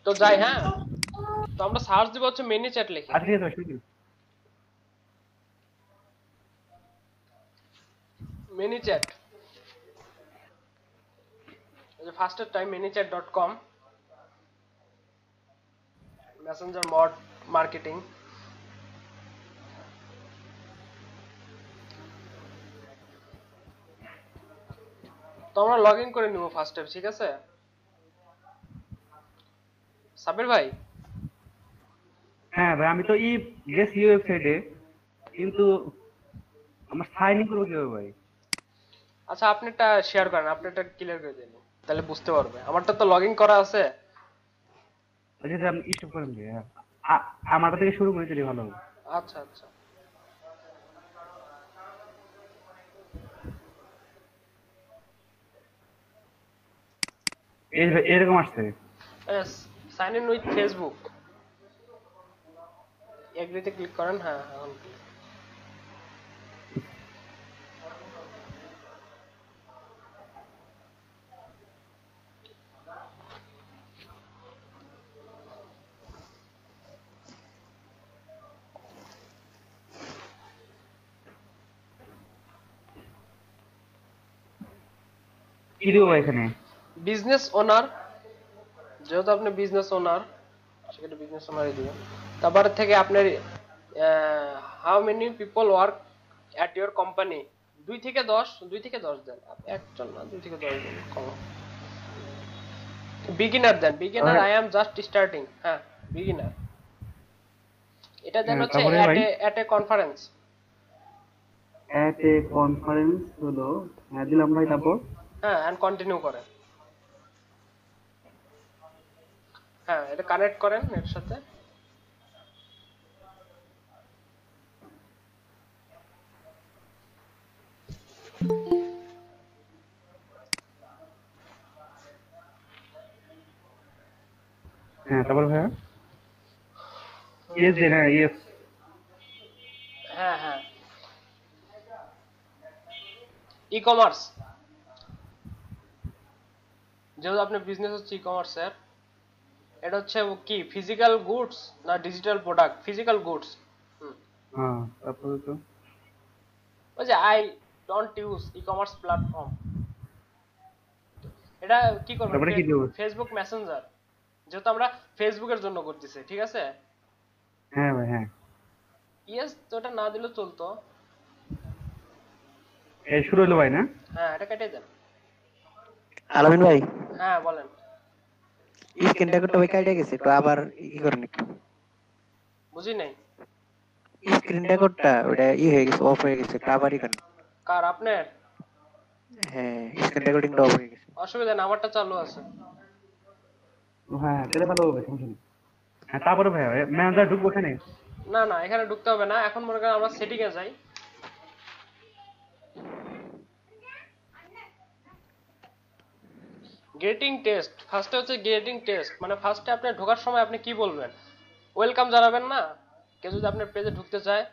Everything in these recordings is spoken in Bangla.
তো যাই, হ্যাঁ, তো আমরা সার্চ দিব হচ্ছে মিনি চ্যাট লিখে। আচ্ছা ঠিক আছে ভাই, শুরু করুন। মিনি চ্যাট, এই যে ফার্স্টের time manychat.com, Messenger mod marketing. তো আমরা লগ ইন করে নিব ফার্স্ট টাইম, ঠিক আছে সাবির ভাই? হ্যাঁ ভাই, আমি তো গেছি ওয়েবসাইটে, কিন্তু আমার সাইন ইন করবো কিভাবে ভাই? আচ্ছা, আপনি এটা শেয়ার করেন, আপনি এটা ক্লিয়ার করে দিন, তাহলে বুঝতে পারবে। আমারটা তো লগ ইন করা আছে। আচ্ছা আচ্ছা, আপনি স্টপ করেন ভাই, হ্যাঁ। আমারটা থেকে শুরু করে দিলে ভালো হবে। আচ্ছা আচ্ছা। এরকম আসছে। Yes, sign in with Facebook, এগ্রিতে ক্লিক করেন। হ্যাঁ এখন click। কি দিব ভাই এখানে? বিজনেস ওনার, যেহেতু আপনি বিজনেস ওনার, সেখানে বিজনেস ওনারই দিবেন। তারপরে থেকে আপনার how many people work at your company, 2 থেকে 10, 2 থেকে 10 দেন। আপনি একজন না, 2 থেকে 10 দেন কম। বিগিনার দেন, beginner, I am just starting. হ্যাঁ, বিগিনার। এটা দেন হ্যাঁ, হচ্ছে তারপরে ভাই at a conference. At a conference হলো, হ্যাঁ দিলাম ভাই, তারপর হ্যাঁ, এন্ড কন্টিনিউ করেন। হ্যাঁ, এটা কানেক্ট করেন এর সাথে। হ্যাঁ তারপর ভাইয়া ইয়েস দেন, হ্যাঁ ইয়েস। হ্যাঁ হ্যাঁ, ই কমার্স, যেহেতু আপনার বিজনেস হচ্ছে ই কমার্সের, এটা হচ্ছে কি ফিজিক্যাল গুডস না ডিজিটাল প্রোডাক্ট? Physical goods. হ্যাঁ তারপরে তো ওই যে I don't use e commerce platform, এটা কি করবেন? তারপরে কি দেবো? ফেসবুক মেসেঞ্জার, যেহেতু আমরা ফেসবুকের জন্য করতেছি, ঠিক আছে? হ্যাঁ ভাই, হ্যাঁ। ইয়েস, তো এটা না দিলেও চলতো। এই শুরু হলো ভাই, না? হ্যাঁ, এটা কেটে দেন। আলামিন ভাই, হ্যাঁ বলেন। স্ক্রিন রেকর্ডটা ওই কাইটে গেছে, একটু আবার করেন একটু। বুঝি নাই। স্ক্রিন রেকর্ডটা ওটা হয়ে গেছে, অফ হয়ে গেছে, একটু আবারই করেন। কার, আপনার? হ্যাঁ, স্ক্রিন রেকর্ডিংটা অফ হয়ে গেছে। অসুবিধা না, আমারটা চালু আছে। হ্যাঁ হ্যাঁ, তাহলে ভালো হবে, সমস্যা নেই। হ্যাঁ তারপরে ভাইয়া ম্যানেজার ঢুকবো এখানে? না না, এখানে ঢুকতে হবে না, এখন মনে করেন আমরা সেটিং এ যাই। গেটিং টেস্ট, ফার্স্টে হচ্ছে গেটিং টেস্ট, মানে ফার্স্টে আপনি ঢোকার সময় আপনি কি বলবেন? ওয়েলকাম জানাবেন না? কেউ যদি আপনার পেজে ঢুকতে চায়,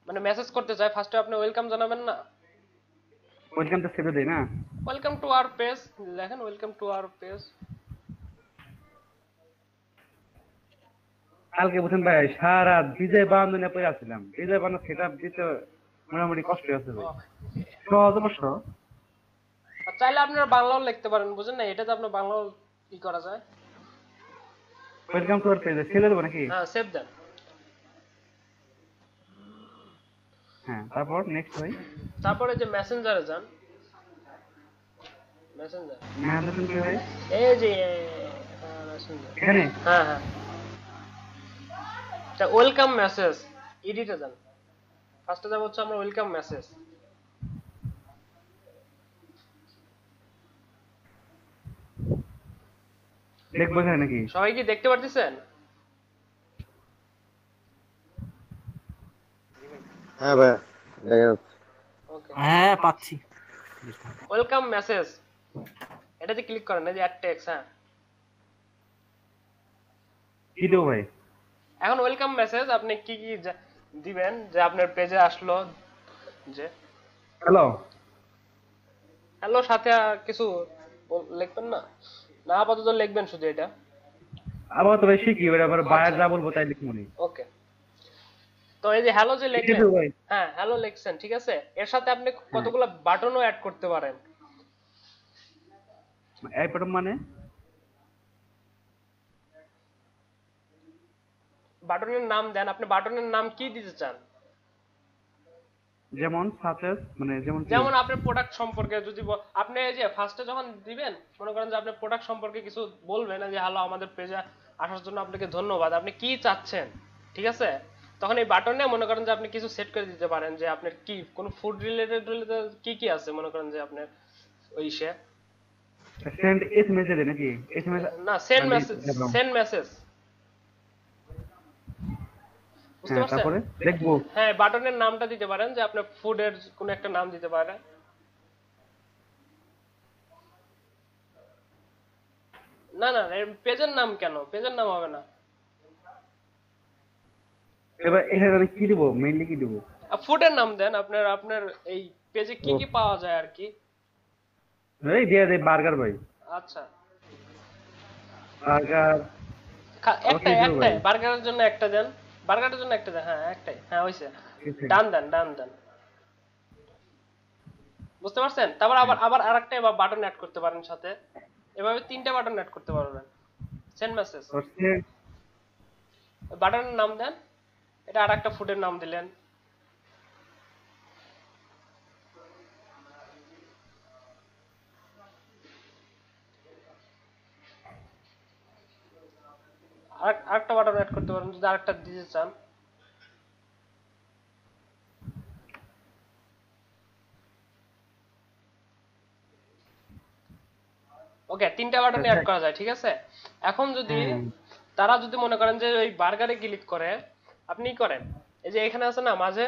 মানে মেসেজ করতে চায়, ফার্স্টে আপনি ওয়েলকাম জানাবেন না? ওয়েলকামটা সেভে দেই না? ওয়েলকাম টু আওয়ার পেজ লেখেন, ওয়েলকাম টু আওয়ার পেজ। কালকে বুঝছেন ভাই, সারা বিজয় বান্ধব নিয়ে পড়ে আসছিলাম, বিজয় বান্ধব সেট আপ দিতে মোটামুটি কষ্ট হচ্ছে ভাই। সহজ অবশ্য। আর চাইলে আপনারা বাংলাও লিখতে পারেন, বুঝেন না? এটাতে আপনার বাংলাও ই করা যায়। ওয়েলকাম টু আর পেজে ছেলে দেবো নাকি? হ্যাঁ, সেভ দেন। হ্যাঁ তারপর নেক্সট ভাই। তারপরে যে মেসেঞ্জারে যান, মেসেঞ্জার, ম্যানেজার কি ভাই? এই যে মেসেঞ্জার, এখানে হ্যাঁ হ্যাঁ, তা ওয়েলকাম মেসেজ, এডিটে যান। ফার্স্টে যাব হচ্ছে আমরা ওয়েলকাম মেসেজ। দেখবো এখানে নাকি? সবাই কি দেখতে পারতেছেন? হ্যাঁ ভাইয়া, দেখা যাচ্ছে। ওকে, হ্যাঁ পাচ্ছি। ওয়েলকাম মেসেজ, এটাতে ক্লিক করেন, এই যে অ্যাড টেক্সট। হ্যাঁ, কি দেবো ভাই? এখন ওয়েলকাম মেসেজ আপনি কি কি দিবেন, যে আপনার পেজে আসলো, যে হ্যালো। হ্যালো, সাথে আর কিছু লিখবেন না? না আপাতত লিখবেন শুধু এটা। আবার তো ভাই শিখি ওটা আবার বায়ার যা বলবো তাই লিখবো নি। ওকে, তো এই যে হ্যালো যে লিখলেন, লিখেছো ভাই? হ্যাঁ হ্যালো লিখছেন, ঠিক আছে, এর সাথে আপনি কতগুলো বাটনও অ্যাড করতে পারেন। এই প্রথম মানে বাটনের নাম দেন, আপনি বাটনের নাম কি দিতে চান? যেমন সাচেস মানে যেমন কি? যেমন আপনার প্রোডাক্ট সম্পর্কে যদি আপনি এই যে ফার্স্টে যখন দিবেন, মনে করেন যে আপনি প্রোডাক্ট সম্পর্কে কিছু বলবেন যে হ্যালো আমাদের পেজে আসার জন্য আপনাকে ধন্যবাদ, আপনি কি চাচ্ছেন, ঠিক আছে, তখন এই বাটনে মনে করেন যে আপনি কিছু সেট করে দিতে পারেন যে আপনার কি কোন ফুড রিলেটেড কি কি আছে, মনে করেন যে আপনার ওই সে সেন্ড এসএমএস এর নাকি এসএমএস না সেন্ড মেসেজ, সেন্ড মেসেজ, বুঝতে হ্যাঁ পারছেন? তারপরে দেখবো। হ্যাঁ বাটনের নামটা দিতে পারেন যে আপনার ফুডের কোন একটা নাম দিতে পারেন। না না পেজের নাম কেন, পেজের নাম হবে না, এবার এখানে আমি কি দিব মেইনলি কি দিব? ফুডের নাম দেন, আপনার আপনার এই পেজে কি কি পাওয়া যায় আর কি। এই দিয়ে দে বার্গার ভাই, আচ্ছা বার্গার। একটাই দিব ভাই। একটাই বার্গারের জন্য একটা দেন, বার্গারের জন্য একটা দেন, হ্যাঁ একটাই, হ্যাঁ হইছে, ডান দেন ডান দেন, বুঝতে পারছেন? তারপর আবার আবার আরেকটা এবার বাটন অ্যাড করতে পারেন সাথে, এভাবে তিনটা বাটন অ্যাড করতে পারবেন। সেন্ড মেসেজ, বাটনের নাম দেন, এটা আরেকটা ফুডের নাম দিলেন, আরেকটা বাটন অ্যাড করতে পারেন যদি আরেকটা দিতে চান। ওকে, তিনটা বাটনে অ্যাড করা যায়, ঠিক আছে। এখন যদি তারা যদি মনে করেন যে ওই বার্গারে ক্লিক করে, আপনি করেন এই যে এখানে আছে না মাঝে,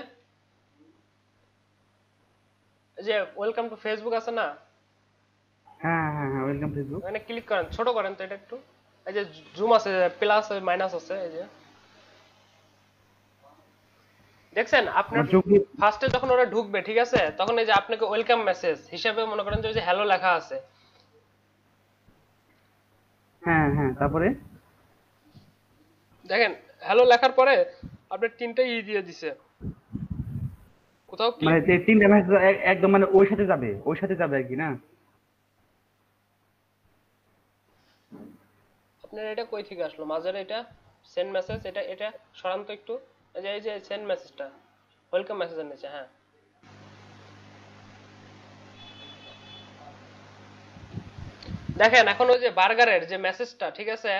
এই যে ওয়েলকাম টু ফেসবুক আছে না, হ্যাঁ হ্যাঁ হ্যাঁ ওয়েলকাম ফেসবুক। ওখানে ক্লিক করেন, ছোট করেন তো এটা একটু, এই যে জুম আছে, প্লাস মাইনাস আছে, এই যে দেখছেন আপনার ফার্স্টে যখন ওরা ঢুকবে, ঠিক আছে, তখন এই যে আপনাকে ওয়েলকাম মেসেজ হিসেবে মনে করেন যে ওই যে হ্যালো লেখা আছে, হ্যাঁ হ্যাঁ তারপরে দেখেন হ্যালো লেখার পরে আপনার তিনটা দিয়ে দিছে, কোথাও কি মানে তিনটা মেসেজ একদম মানে ওই সাথে যাবে, ওই সাথে যাবে আর কি না? আপনার এটা কই থেকে আসলো মাঝের এটা সেন্ড মেসেজ, এটা এটা সরান তো একটু, এই যে সেন্ড মেসেজটা ওয়েলকাম মেসেজের নিচে, হ্যাঁ দেখেন এখন ওই যে বার্গারের যে মেসেজটা, ঠিক আছে,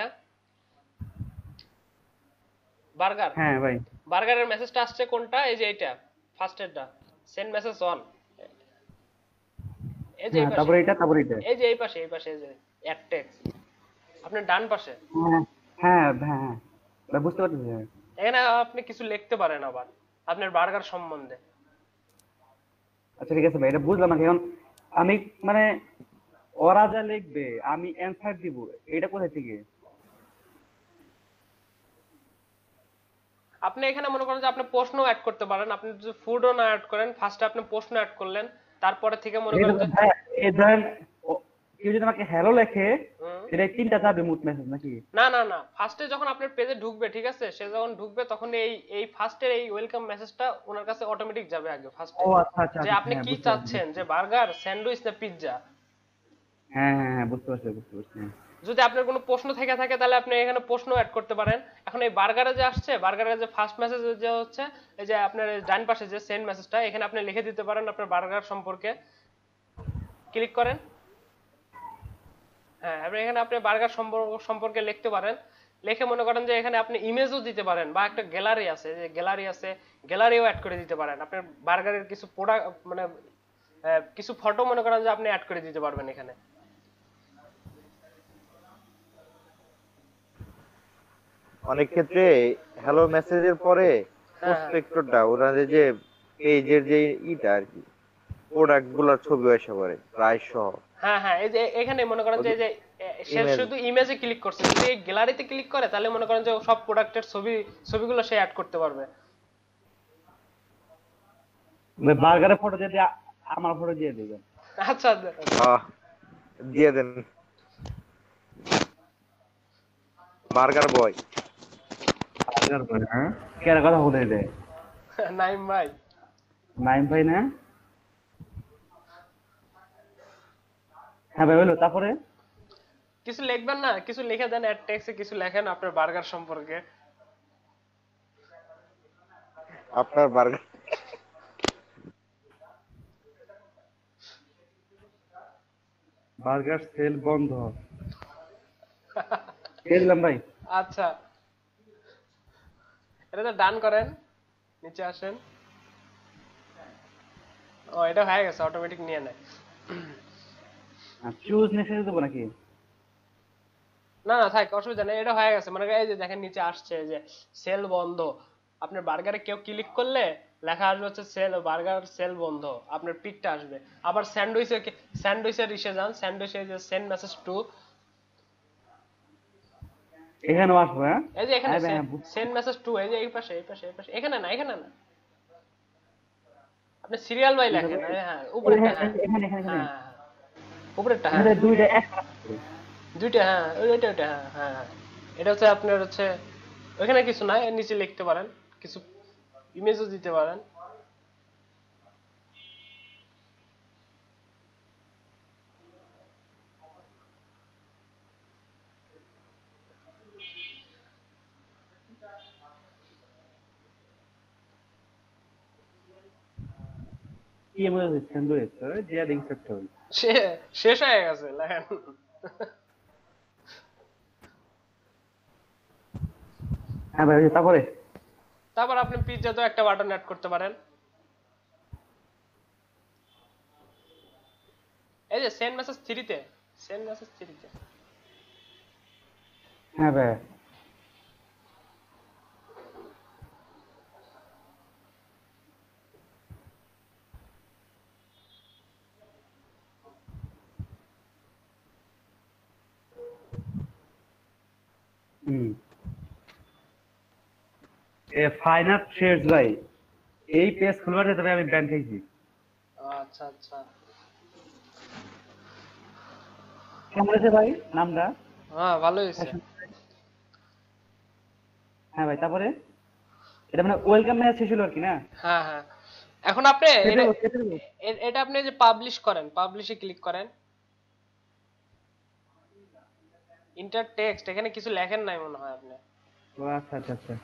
বার্গার, হ্যাঁ ভাই বার্গারের মেসেজটা আসছে কোনটা, এই যে এটা ফার্স্টেরটা, সেন্ড মেসেজ অন, এই যে এই হ্যাঁ পাশে, তারপরে এটা তারপরে এটা এই যে এই পাশে, এই পাশে এই যে অ্যাড টেক্সট আপনার ডান পাশে, হ্যাঁ হ্যাঁ হ্যাঁ হ্যাঁ ভাই বুঝতে পারছি। এখানে আপনি কিছু লিখতে পারেন আবার আপনার বার্গার সম্বন্ধে। আচ্ছা ঠিক আছে ভাই এটা বুঝলাম না, এখন আমি মানে ওরা যা লিখবে আমি অ্যানসার দিব, এটা কোথা থেকে? আপনি এখানে মনে করেন যে আপনি প্রশ্ন অ্যাড করতে পারেন, আপনি যদি ফুডও না অ্যাড করেন, ফার্স্টে আপনি প্রশ্ন অ্যাড করলেন, তারপরে থেকে মনে করেন যে এই ধরেন কেউ যদি আমাকে হ্যালো লেখে হুম, এটা তিনটা যাবে মুট মেসেজ নাকি? না না না ফার্স্টে যখন আপনার পেজে ঢুকবে, ঠিক আছে, সে যখন ঢুকবে তখন এই এই ফার্স্টের এই ওয়েলকাম মেসেজটা ওনার কাছে অটোমেটিক যাবে আগে ফার্স্টে, ও আচ্ছা আচ্ছা যে আপনি হ্যাঁ কি বুঝতে পারছি। চাচ্ছেন, যে বার্গার, স্যান্ডউইচ না পিৎজা। হ্যাঁ হ্যাঁ হ্যাঁ বুঝতে পারছি বুঝতে পারছি। যদি আপনার কোনো প্রশ্ন থেকে থাকে তাহলে আপনি এখানে প্রশ্ন অ্যাড করতে পারেন। এখন এই বার্গারে যে আসছে, বার্গারের যে ফার্স্ট মেসেজ যে হচ্ছে এই যে আপনার ডান পাশে যে সেন্ড মেসেজটা, এখানে আপনি লিখে দিতে পারেন আপনার বার্গার সম্পর্কে, ক্লিক করেন, হ্যাঁ আপনি এখানে আপনি বার্গার সম্পর্কে লিখতে পারেন, লিখে মনে করেন যে এখানে আপনি ইমেজও দিতে পারেন, বা একটা গ্যালারি আছে, যে গ্যালারি আছে, গ্যালারিও অ্যাড করে দিতে পারেন, আপনার বার্গারের কিছু প্রোডাক্ট মানে কিছু ফটো মনে করেন যে আপনি অ্যাড করে দিতে পারবেন এখানে। অনেক ক্ষেত্রে হ্যালো মেসেজের পরে হ্যাঁ প্রসপেক্টরটা ওনাদের যে পেজের যে ইটা আর কি প্রোডাক্ট গুলার ছবি এসে পড়ে প্রায় সহ। হ্যাঁ হ্যাঁ এই যে এখানে মনে করেন যে এই যে সে শুধু ইমেজে ক্লিক করছে, যদি এই গ্যালারিতে ক্লিক করে তাহলে মনে করেন যে সব প্রোডাক্টের ছবিগুলো সে অ্যাড করতে পারবে। বার্গারের ফটো যদি আমার ফটো দিয়ে দিবেন। আচ্ছা দিয়ে দেন। বার্গার বয়। বার্গার বয়, হ্যাঁ কেন কথা বলে দে নাইম ভাই। নাইম ভাই না? হ্যাঁ ভাই বলো, তারপরে কিছু লিখবেন না, কিছু লিখে দেন, অ্যাড টেক্সটে কিছু লেখেন আপনার বার্গার সম্পর্কে। আপনার বার্গার বার্গার সেল বন্ধ। বুঝলাম ভাই। আচ্ছা, এটা তো ডান করেন, নিচে আসেন। ও এটা হয়ে গেছে, অটোমেটিক নিয়ে নেয়। চুজ মেসেজ দেবো নাকি? না না থাক, অসুবিধা নেই, এটা হয়ে গেছে। মানে এই যে দেখেন নিচে আসছে যে সেল বন্ধ। আপনার বার্গারে কেউ ক্লিক করলে লেখা আসবে হচ্ছে সেল, বার্গার সেল বন্ধ, আপনার পিকটা আসবে। আবার স্যান্ডউইচের ইসে যান, স্যান্ডউইচে যে সেন্ড মেসেজ টু, এখানেও আসবো, হ্যাঁ এই যে এখানে হ্যাঁ, সেন্ড মেসেজ টু, এই যে এই পাশে এই পাশে এই পাশে, এখানে না এখানে না, আপনি সিরিয়াল বাই লেখেন। হ্যাঁ উপরেরটা, হ্যাঁ এখানে এখানে এখানে হ্যাঁ উপরেরটা, হ্যাঁ দুইটা এক দুইটা, হ্যাঁ ওইটা ওইটা, হ্যাঁ হ্যাঁ হ্যাঁ। এটা হচ্ছে আপনার হচ্ছে ওইখানে কিছু নাই, এর নিচে লিখতে পারেন, কিছু ইমেজও দিতে পারেন। কি এমন স্যান্ডউইচ দিয়া দেখতে হবে। শেষ হয়ে গেছে লেখেন। হ্যাঁ ভাই, তারপরে তারপর আপনি পিজ্জাতেও একটা বাটন অ্যাড করতে পারেন। এই যে সেন্ড মেসেজ থ্রিতে, সেন্ড মেসেজ থ্রিতে। হ্যাঁ ভাই, ফাইন আর্ট ট্রেডস ভাই, এই পেজ খুলবার তবে আমি ব্যান খাইছি। আচ্ছা আচ্ছা, কেমন আছে ভাই নামটা? হ্যাঁ ভালো হয়েছে। হ্যাঁ ভাই, তারপরে এটা মানে ওয়েলকাম মেসেজ শেষ হলো আর কি না? হ্যাঁ হ্যাঁ, এখন আপনি এটা আপনি যে পাবলিশ করেন, পাবলিশে ক্লিক করেন, ইন্টার টেক্সট, এখানে কিছু লেখেন নাই মনে হয় আপনি। ও আচ্ছা আচ্ছা আচ্ছা,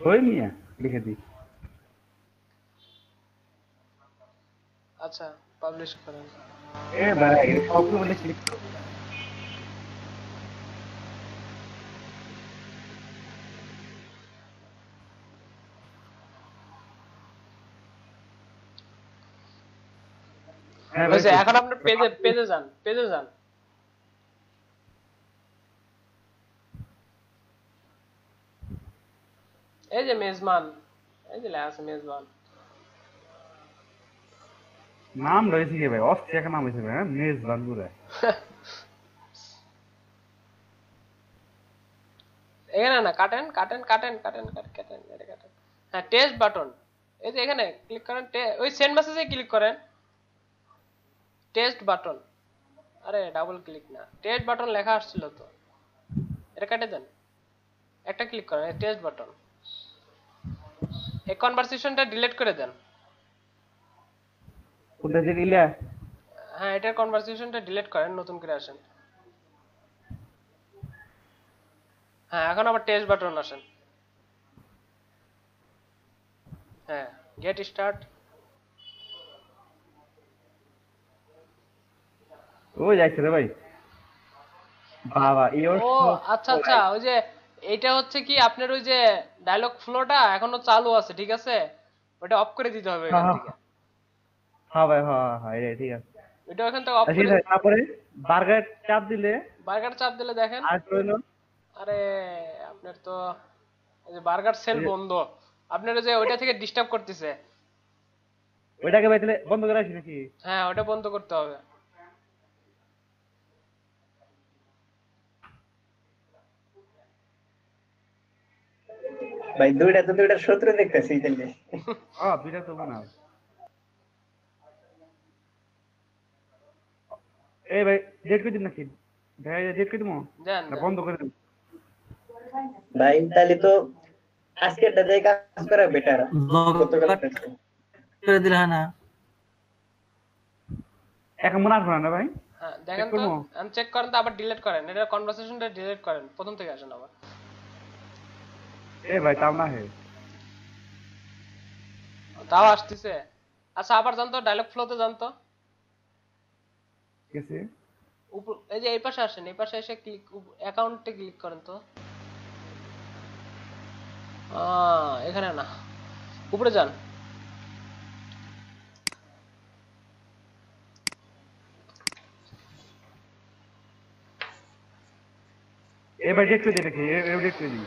ওই মিয়া লিখে দিই। আচ্ছা পাবলিশ করেন। এ ভাই সবগুলো বলে ক্লিক করো। হ্যাঁ ভাই, হয়েছে, এখন আপনার পেজে পেজে যান, পেজে যান। এই যে মেজবান, এই যে লেখা আছে মেজবান। নাম রয়েছে কি ভাই? অস্ট্রিয়া নাম হয়েছে ভাই, হ্যাঁ মেজবান পুরা। এখানে না, কাটেন কাটেন কাটেন কাটেন কাটেন, এটা কাটেন। হ্যাঁ টেস্ট বাটন, এই যে এখানে ক্লিক করেন, ওই সেন্ড মেসেজে ক্লিক করেন, টেস্ট বাটন। আরে ডাবল ক্লিক না, টেস্ট বাটন লেখা আসছিল তো, এটা কেটে দেন, একটা ক্লিক করেন টেস্ট বাটন, এই কনভারসেশনটা ডিলিট করে দেন। কোনটা যে দিলা? হ্যাঁ এটার কনভারসেশনটা ডিলিট করেন, নতুন করে আসেন। হ্যাঁ এখন আবার টেস্ট বাটন আসেন। হ্যাঁ গেট স্টার্ট। ওই যাইছে রে ভাই বাবা, ও আচ্ছা আচ্ছা, ওই যে এটা হচ্ছে কি আপনার ওই যে ডায়লগ ফ্লোটা এখনো চালু আছে, ঠিক আছে, ওটা অফ করে দিতে হবে এখান থেকে। হ্যাঁ ভাই, হ্যাঁ হ্যাঁ ঠিক আছে। ওটা ওখান থেকে অফ আচ্ছা, করে, তারপরে বার্গার চাপ দিলে বার্গার চাপ দিলে দেখেন, আর হইলো আরে আপনার তো এই যে বার্গার সেল বন্ধ, আপনার যে ওইটা থেকে ডিস্টার্ব করতেছে। ওইটাকে ভাই তাহলে বন্ধ করে আসি নাকি? হ্যাঁ ওটা বন্ধ করতে হবে। ভাই দুইটা তো দুইটা শত্রু দেখতেছি তাহলে। দুইটা তো মনে হয়। এই ভাই ডেট করে দিন নাকি? ভাই ডিলিট করে দিমু দেন না দেন। বন্ধ করে দিমু? ভাই তাহলে তো আজকেরটা দিয়ে কাজ করা বেটার। গতকাল করে দিলে হয় না? এখন মনে আসবে না ভাই? হ্যাঁ দেখেন তো, করবো? আমি চেক করেন তো, আবার ডিলিট করেন, এটা কনভারসেশনটা ডিলিট করেন, প্রথম থেকে আসেন আবার। এ ভাই তাও না হে। তাও আসতেছে। আচ্ছা আবার যান তো, ডায়লগ ফ্লোতে যান তো, ঠিক আছে। উপর এই যে এই পাশে আসেন, এই পাশে এসে ক্লিক অ্যাকাউন্টে ক্লিক করেন তো। এখানে না, উপরে যান। এ ভাই ডিলিট করে দে নাকি? এ ডিলিট করে দি।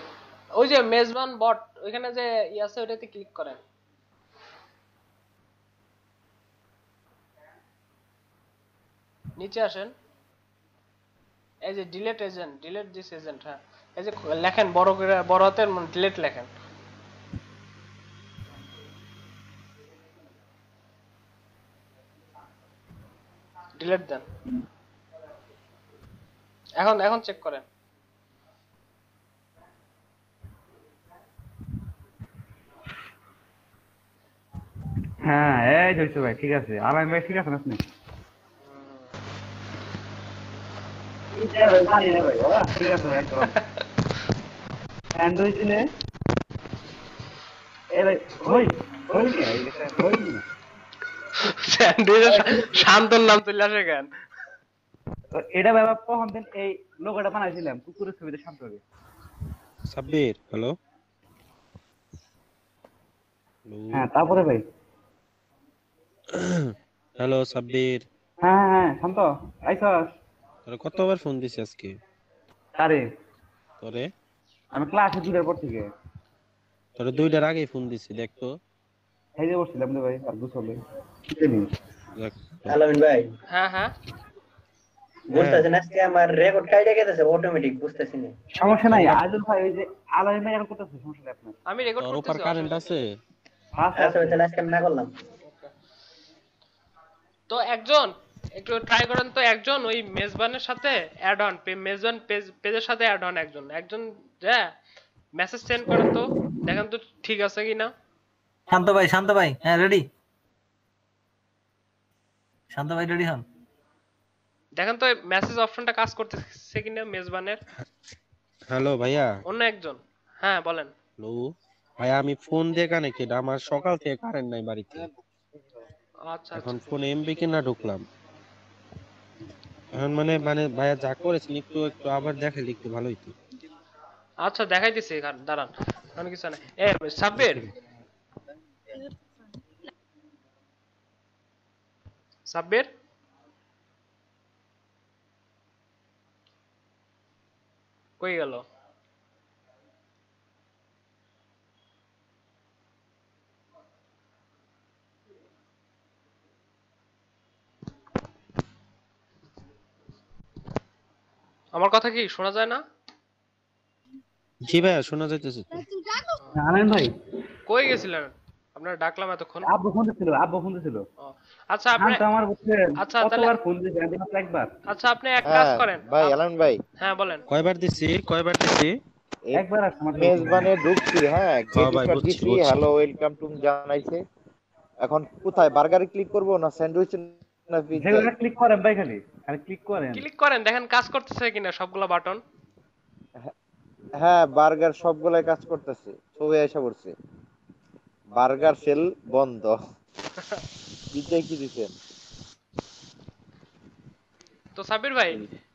ওই যে মেজবান বট ওইখানে যে আছে ওইটাতে ক্লিক করেন। নিচে আসেন, এই যে delete agent, delete this agent, হ্যাঁ এই যে লেখেন বড় করে, বড় হাতের ডিলিট লেখেন। ডিলিট দেন। এখন এখন চেক করেন। হ্যাঁ এই হইছে ভাই, ঠিক আছে। আলাই ভাই ঠিক আছে না আপনি? এটা ভাই জানি না ভাই, ঠিক আছে ভাই একদম। অ্যান্ড্রয়েড দিলে এ ভাই ওই ওই কি এই দেখেন ওই কি না? স্যান্ডউইচের শান্তর নাম চলে আসে কেন? তো এটা ভাই প্রথম দিন এই লোগোটা বানাইছিলাম কুকুরের ছবিতে শান্ত হবে। সাব্বির হ্যালো হ্যাঁ তারপরে ভাই হ্যালো সাব্বির, হ্যাঁ হ্যাঁ হ্যাঁ শান্ত আইছস? তোর কতবার ফোন দিছি আজকে? আরে তোরে আমি ক্লাসে দুটার পর থেকে তোরে 2টার আগেই ফোন দিছি, দেখ তো। এই যে বসছিলাম রে ভাই, আর বুঝলে কি জানি। দেখ। আলামিন ভাই হ্যাঁ হ্যাঁ বুঝতেছেন আজকে আমার রেকর্ড কাইটা গেছে অটোমেটিক, বুঝতেছি না। সমস্যা নাই আজল ভাই, ওই যে আলাই ভাই আর করতেছে, সমস্যা নাই আপনার। আমি রেকর্ড তোর উপর করতেছি। কারেন্ট আছে? আচ্ছা আচ্ছা তাহলে আজকে আমি না করলাম। তো একজন একটু ট্রাই করেন তো, একজন ওই মেজবানের সাথে অ্যাড অন, মেজবান পেজের সাথে অ্যাড অন, একজন একজন হ্যাঁ মেসেজ সেন্ড করেন তো, দেখেন তো ঠিক আছে কিনা। শান্ত ভাই, হ্যাঁ রেডি। শান্ত ভাই রেডি হন। দেখেন তো মেসেজ অপশনটা কাজ করতেছে কিনা মেজবানের। হ্যালো ভাইয়া। অন্য একজন, হ্যাঁ বলেন। হ্যালো ভাইয়া, আমি ফোন দিয়ে কানেক্টেড, আমার সকাল থেকে কারেন্ট নাই বাড়িতে। আচ্ছা এখন আচ্ছা ফোনে এমবি কিনা ঢুকলাম। এখন মানে মানে ভাইয়া যা করেছেন একটু একটু আবার দেখাইলে একটু ভালো হইতো। আচ্ছা দেখাইতেছি, দাঁড়ান, কারণ কিছু না। এ সাব্বির, সাব্বির কই গেল? আমার কথা কি শোনা যায় না? জি ভাইয়া শোনা যাইতেছে তো। আনন্দ ভাই কই গেছিলেন? আপনারা ডাকলাম এতক্ষণ। আব্বু ফোন দিছিল, আব্বু ফোন দিছিল। ও, আচ্ছা আপনি, শান্ত আমার বুঝছেন আচ্ছা তাহলে, কতবার ফোন দিয়েছে আমি মাত্র একবার। আচ্ছা আপনি এক কাজ হ্যাঁ করেন। ভাই আলামিন ভাই, হ্যাঁ বলেন। কয়বার দিছি? এই একবার আসছে আমার মেজবানে ঢুকছি, হ্যাঁ হ্যাঁ ভাই, গেট বুঝছি, দিছি, বুঝছি। হ্যালো ওয়েলকাম টু জানাইছে। এখন কোথায় বার্গারে ক্লিক করব না স্যান্ডউইচ না পিজ্জা? যেগুলো ক্লিক করেন ভাই, খালি খালি ক্লিক করেন। ক্লিক করেন, দেখেন কাজ করতেছে কিনা সবগুলা বাটন। হ্যাঁ বার্গার সবগুলাই কাজ করতেছে, ছবি এসে পড়ছে। বার্গার সেল বন্ধ। পিজ্জা কি দিছেন? তো সাবির ভাই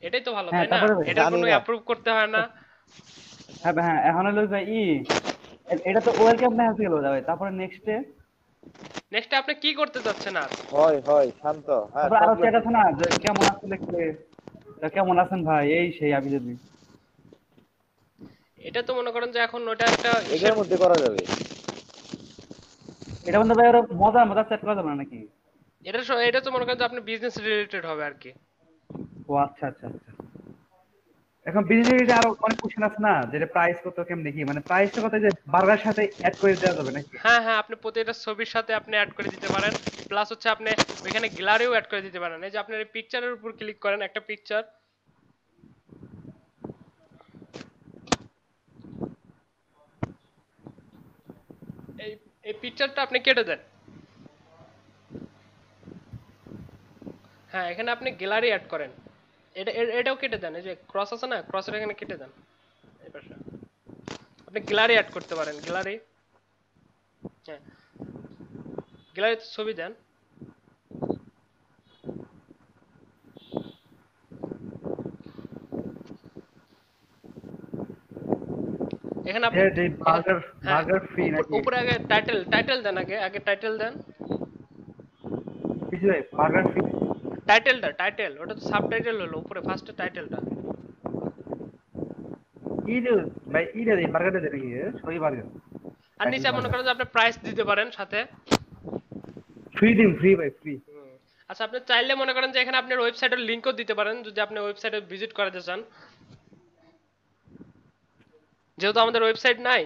এটাই তো ভালো, হ্যাঁ, তাই না? তারপরে ভাই, এটা জানি কোনো না। অ্যাপ্রুভ করতে হয় না। হ্যাঁ ভাই, হ্যাঁ এখন হলো ভাই এটা তো ওয়েলকাম না হয়ে গেল ভাই, তারপরে নেক্সটে নেক্সট আপনি কি করতে যাচ্ছেন আর? হয় হয় শান্ত, হ্যাঁ তারপর আরো সব চ্যাট আছে না যে কেমন আছেন লিখলে, তা কেমন আছেন ভাই, এই সেই আমি যদি এটা তো মনে করেন যে এখন ওটা একটা এটার মধ্যে করা যাবে। এটা বন্ধু ভাই আরো মজার মজার চ্যাট করা যাবে না নাকি? এটা তো মনে করেন যে আপনি বিজনেস রিলেটেড হবে আর কি। ও আচ্ছা আচ্ছা আচ্ছা। এখন বিজনেস আরো অনেক কোশ্চেন আছে না, যেটা প্রাইস কত কেমনে কি, মানে প্রাইসটা কত যে বার্গার সাথে অ্যাড করে দেওয়া যাবে নাকি? হ্যাঁ হ্যাঁ, আপনি প্রতিটা ছবির সাথে আপনি অ্যাড করে দিতে পারেন, প্লাস হচ্ছে আপনি ওইখানে গ্যালারিও অ্যাড করে দিতে পারেন। এই যে আপনার এই পিকচারের উপর ক্লিক করেন, একটা পিকচার, এই পিকচারটা আপনি কেটে দেন। হ্যাঁ, এখানে আপনি গ্যালারি অ্যাড করেন। এটাও কেটে দেন, এই যে ক্রস আছে না, ক্রসের এখানে কেটে দেন। এই পাশে আপনি গ্যালারি অ্যাড করতে পারেন, গ্যালারি। হ্যাঁ, গ্যালারিতে ছবি দেন। এখানে আপনি যে বার্গার হ্যাঁ, বার্গার ফ্রি নাকি উপরে আগে টাইটেল দেন, আগে টাইটেল দেন। কিছু ভাই বার্গার ফ্রি টাইটেল ওটা তো সাবটাইটেল হলো, উপরে ফার্স্টে টাইটেলটা। কি যে ভাই ইটা দেই বার্গারটা দেই নাকি সই বার্গার আর নিচে মনে করেন যে আপনি প্রাইস দিতে পারেন সাথে। ফ্রি দিন ফ্রি ভাই ফ্রি। আচ্ছা, আপনি চাইলে মনে করেন যে এখানে আপনার ওয়েবসাইটের লিংকও দিতে পারেন, যদি আপনি ওয়েবসাইটে ভিজিট করাতে চান, যেহেতু আমাদের ওয়েবসাইট নাই।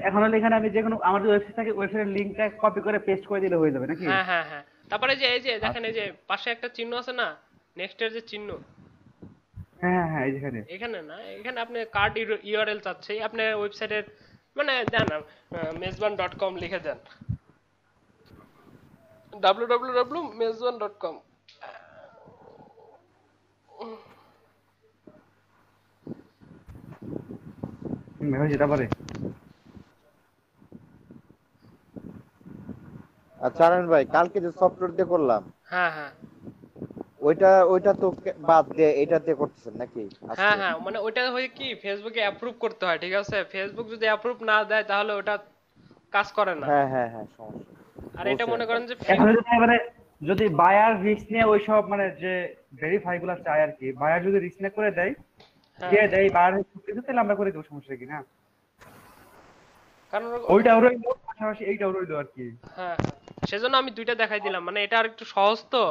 এখন হলে এখানে আমি যে কোনো আমার যে ওয়েবসাইট থাকে ওয়েবসাইটের লিংকটা কপি করে পেস্ট করে দিলে হয়ে যাবে নাকি? হ্যাঁ হ্যাঁ হ্যাঁ, তারপরে যে এই যে দেখেন, এই যে পাশে একটা চিহ্ন আছে না, নেক্সট এর যে চিহ্ন, হ্যাঁ হ্যাঁ হ্যাঁ এইখানে এখানে না, এখানে আপনি কার্ড ইউআরএল চাচ্ছে, আপনি ওয়েবসাইটের মানে দেন মেজবান.com লিখে দেন, www.mezban.com। হয়েছে তারপরে আচ্ছা আনন্দ ভাই, কালকে যে সফটওয়্যার দিয়ে করলাম, হ্যাঁ হ্যাঁ ওইটা তো বাদ দিয়ে এটাতে করতেছেন নাকি আজকে? হ্যাঁ হ্যাঁ, মানে ওটা হয়ে কি ফেসবুকে অ্যাপ্রুভ করতে হয়, ঠিক আছে? ফেসবুক যদি অ্যাপ্রুভ না দেয় তাহলে ওটা কাজ করে না। হ্যাঁ হ্যাঁ হ্যাঁ, সমস্যা। আর এটা মনে করেন যে এখন যদি মানে যদি বায়ার রিস্ক নিয়ে ওই সব মানে যে ভেরিফাই গুলো চায় আর কি, বায়ার যদি রিস্ক না করে দেয় দিয়ে দেয় বায়ার কিছু তাহলে আমরা করে দেবো, সমস্যা কি না? কারণ ওইটাও রইলো পাশাপাশি এইটাও রইলো আর কি। হ্যাঁ, সেজন্য আমি দুইটা দেখাই দিলাম, মানে এটা আর একটু সহজ তো,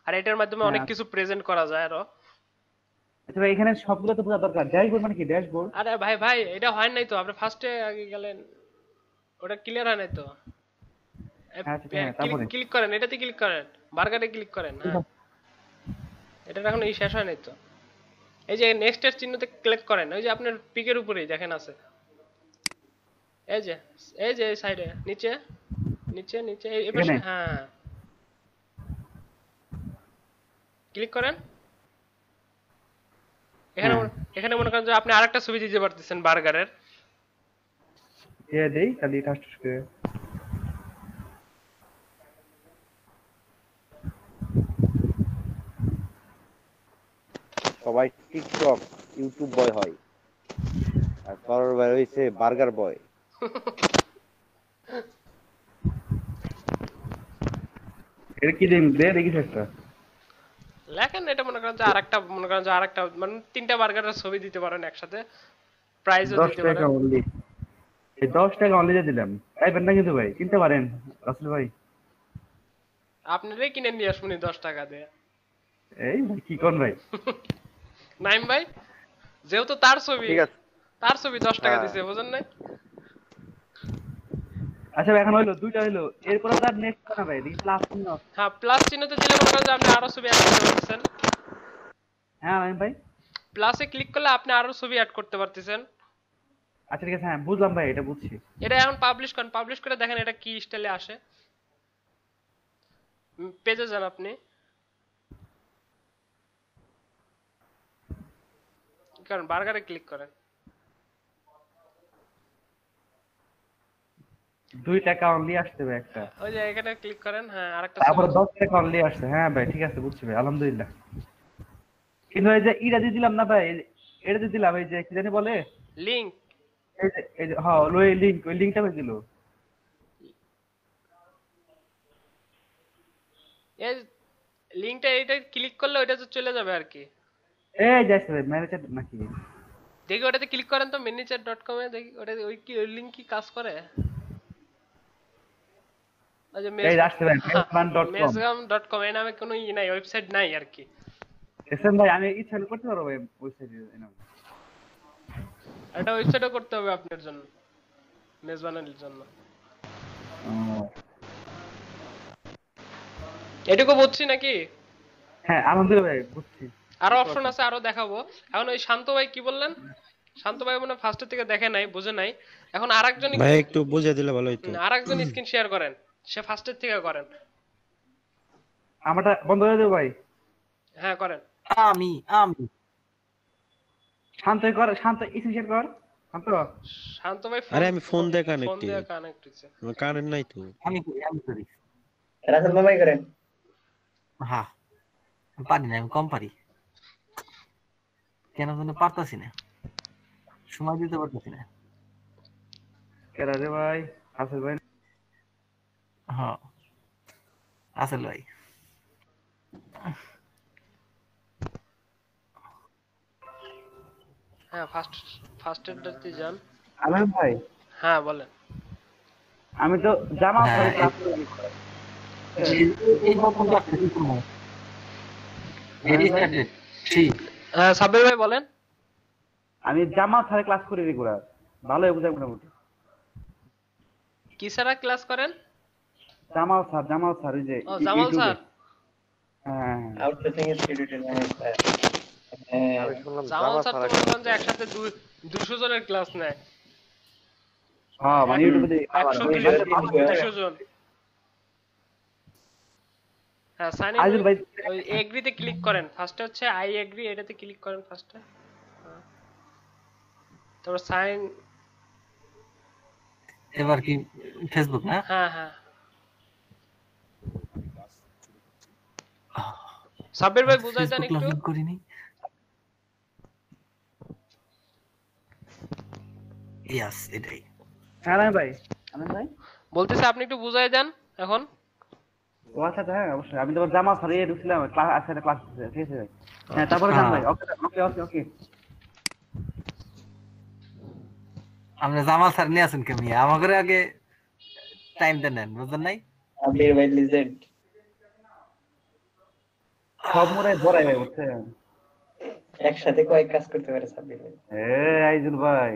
আর এটার মাধ্যমে অনেক কিছু প্রেজেন্ট করা যায় আরো। আচ্ছা ভাই, এখানে সবগুলো তো বোঝা দরকার। ড্যাশবোর্ড মানে কি ড্যাশবোর্ড? আরে ভাই এটা হয় নাই তো, আপনি ফার্স্টে আগে গেলেন, ওটা ক্লিয়ার হয় নাই তো। আচ্ছা হ্যাঁ, তারপরে ক্লিক করেন, এটাতে ক্লিক করেন, বার্গারে ক্লিক করেন। হ্যাঁ, এটা এখন শেষ হয় নাই তো। এই যে নেক্সট এর চিহ্নতে ক্লিক করেন, ওই যে আপনার পিকের উপরেই দেখেন আছে, এই যে এই সাইডে নিচে নিচে নিচে এই পাশে। হ্যাঁ, ক্লিক করেন। এখানে মনে করেন যে আপনি আরেকটা ছবি দিতে পারতেছেন বার্গারের। দেই তাহলে টাচ করে সবাই টিকটক ইউটিউব বয় হয়, আর সরর ভাই হইছে বার্গার বয়। এটা কি দিন দে দেখিস একটা লেখেন, এটা মনে করেন যে আরেকটা মানে তিনটা বার্গারের ছবি দিতে পারেন একসাথে, প্রাইসও 10 দিতে টাকা পারেন। অনলি। এই 10 টাকা অনলি দিয়ে দিলাম, পাইবেন না কিন্তু ভাই, কিনতে পারেন রাসেল ভাই। আপনারাই কিনে নিয়ে আসুন 10 টাকা দিয়ে। এই ভাই কি কোন ভাই নাইম ভাই, যেহেতু তার ছবি, ঠিক আছে, 10 টাকা দিছে, বুঝেন নাই? আচ্ছা ভাই, এখন হইলো দুইটা হইলো, এরপর তার নেক্সট না ভাই দেখি প্লাস চিহ্ন। হ্যাঁ, প্লাস চিহ্নতে দিলে মনে করেন যে আপনি আরো ছবি অ্যাড করতে পারতেছেন। হ্যাঁ ভাই, প্লাসে ক্লিক করলে আপনি আরো ছবি অ্যাড করতে পারতেছেন। আচ্ছা ঠিক আছে, হ্যাঁ বুঝলাম ভাই, এটা বুঝছি। এটা এখন পাবলিশ করে দেখেন এটা কি স্টাইলে আসে। পেজে যান আপনি, কারণ বার্গারে ক্লিক করেন। 2 টাকা অনলি আসছে ভাই একটা, ওই যে এখানে ক্লিক করেন। হ্যাঁ, আরেকটা তারপর ছবি। 10 টাকা অনলি আসছে। হ্যাঁ ভাই ঠিক আছে, বুঝছি ভাই, আলহামদুলিল্লাহ। কিন্তু এই যে ইটা দিয়ে দিলাম না ভাই, এটা দিয়ে দিলাম, এই যে কি জানি বলে লিংক, এই যে হ্যাঁ ওই লিংকটা কই দিল? এই লিংকটা এটা ক্লিক করলে ওইটা তো চলে যাবে আর কি। এই যাচ্ছে ভাই ম্যানেজার নাকি? দেখি ওটাতে ক্লিক করেন তো, manager.com এ দেখি ওটা ওই লিংক কি কাজ করে। ওই যে এই আসছে ভাই mezban.com। mezban.com এর নামে কোনো নাই, ওয়েবসাইট নাই আর কি। এসএম ভাই, আমি ইচ্ছা করতে পারবো ভাই ওয়েবসাইটে এনে। একটা ওয়েবসাইটও করতে হবে আপনার জন্য, মেজবানের জন্য। এটুকু বুঝছি নাকি? হ্যাঁ আলহামদুলিল্লাহ ভাই বুঝছি। আরো অপশন আছে, আরো দেখাবো। এখন ওই শান্ত ভাই কি বললেন? শান্ত ভাই মনে ফার্স্টের থেকে দেখে নাই, বুঝে নাই। এখন আরেকজন ভাই একটু একটু বুঝিয়ে দিলে ভালো হতো। আরেকজন স্ক্রিন শেয়ার করেন, সে ফার্স্টের থেকে করেন। আমারটা বন্ধ করে দেবো ভাই। হ্যাঁ করেন। আমি আমি শান্ত কর, শান্ত স্ক্রিন শেয়ার কর। শান্ত শান্ত ভাই আরে আমি ফোন দিয়ে ফোন কানেক্টেড, দিয়ে কানেক্ট হইছে। কারেন্ট নাই তো। আমি করি, আমি করি। রাসেল মামাই করেন। হ্যাঁ, আমি পারি না, আমি কম পারি। কেন যেন পারতাছি না, সময় দিতে পারতাছি না। কেডা রে ভাই? আসল ভাই। হ্যাঁ আসল ভাই। হ্যাঁ ফার্স্টেরটাতে যান। আলম ভাই, হ্যাঁ বলেন। আমি তো জামাল হ্যাঁ, স্যারের ক্লাস করি। এই প্রথম ক্লাসে কি করবো? Very started. See, হ্যাঁ সাব্বির ভাই বলেন। আমি জামাল স্যারের ক্লাস করি রেগুলার, ভালোই বুঝাই মোটামুটি। কি স্যারা ক্লাস করেন? জামাল স্যার ওই যে ও জামাল ইউটিউবে। স্যার। হ্যাঁ আউটসোর্সিং ইনস্টিটিউটের ম্যানেজার। আমি শুনলাম জামাল জামা স্যার তো ছাড়া মনে করেন যে একসাথে 200 জনের ক্লাস নেয়। হ্যাঁ, মানে ইউটিউবে দেখি। 100-200 জন। হ্যাঁ সাইন ইন। আইজুল ভাই, ওই এগ্রিতে ক্লিক করেন, ফার্স্টে হচ্ছে আই এগ্রি, এটাতে ক্লিক করেন ফার্স্টে। তারপর সাইন। এবার কি ফেসবুক না? হ্যাঁ হ্যাঁ সাব্বির ভাই বুঝাই দেন ফেসবুক একটু। লগইন করিনি। ইয়াস, এটাই। আলম ভাই, আলম ভাই। বলতেছে আপনি একটু বুঝাই দেন এখন। ও আচ্ছা, হ্যাঁ অবশ্যই। আমি তো জামাল স্যার এই ঢুকছিলাম ক্লাস, আজকে ক্লাস ঠিক আছে ভাই। হ্যাঁ তারপরে জান ভাই। ওকে ওকে ওকে ওকে। আপনি জামাল স্যার নিয়ে আসেন কেমনি? আমাকে আগে টাইম দেন, বুঝলেন নাই? আবির ভাই লিজেন্ড। সব মোড়ে ভরাই ভাই বুঝছে। একসাথে কয়েক কাজ করতে পারে সাব্বির ভাই। এ আইজুল ভাই,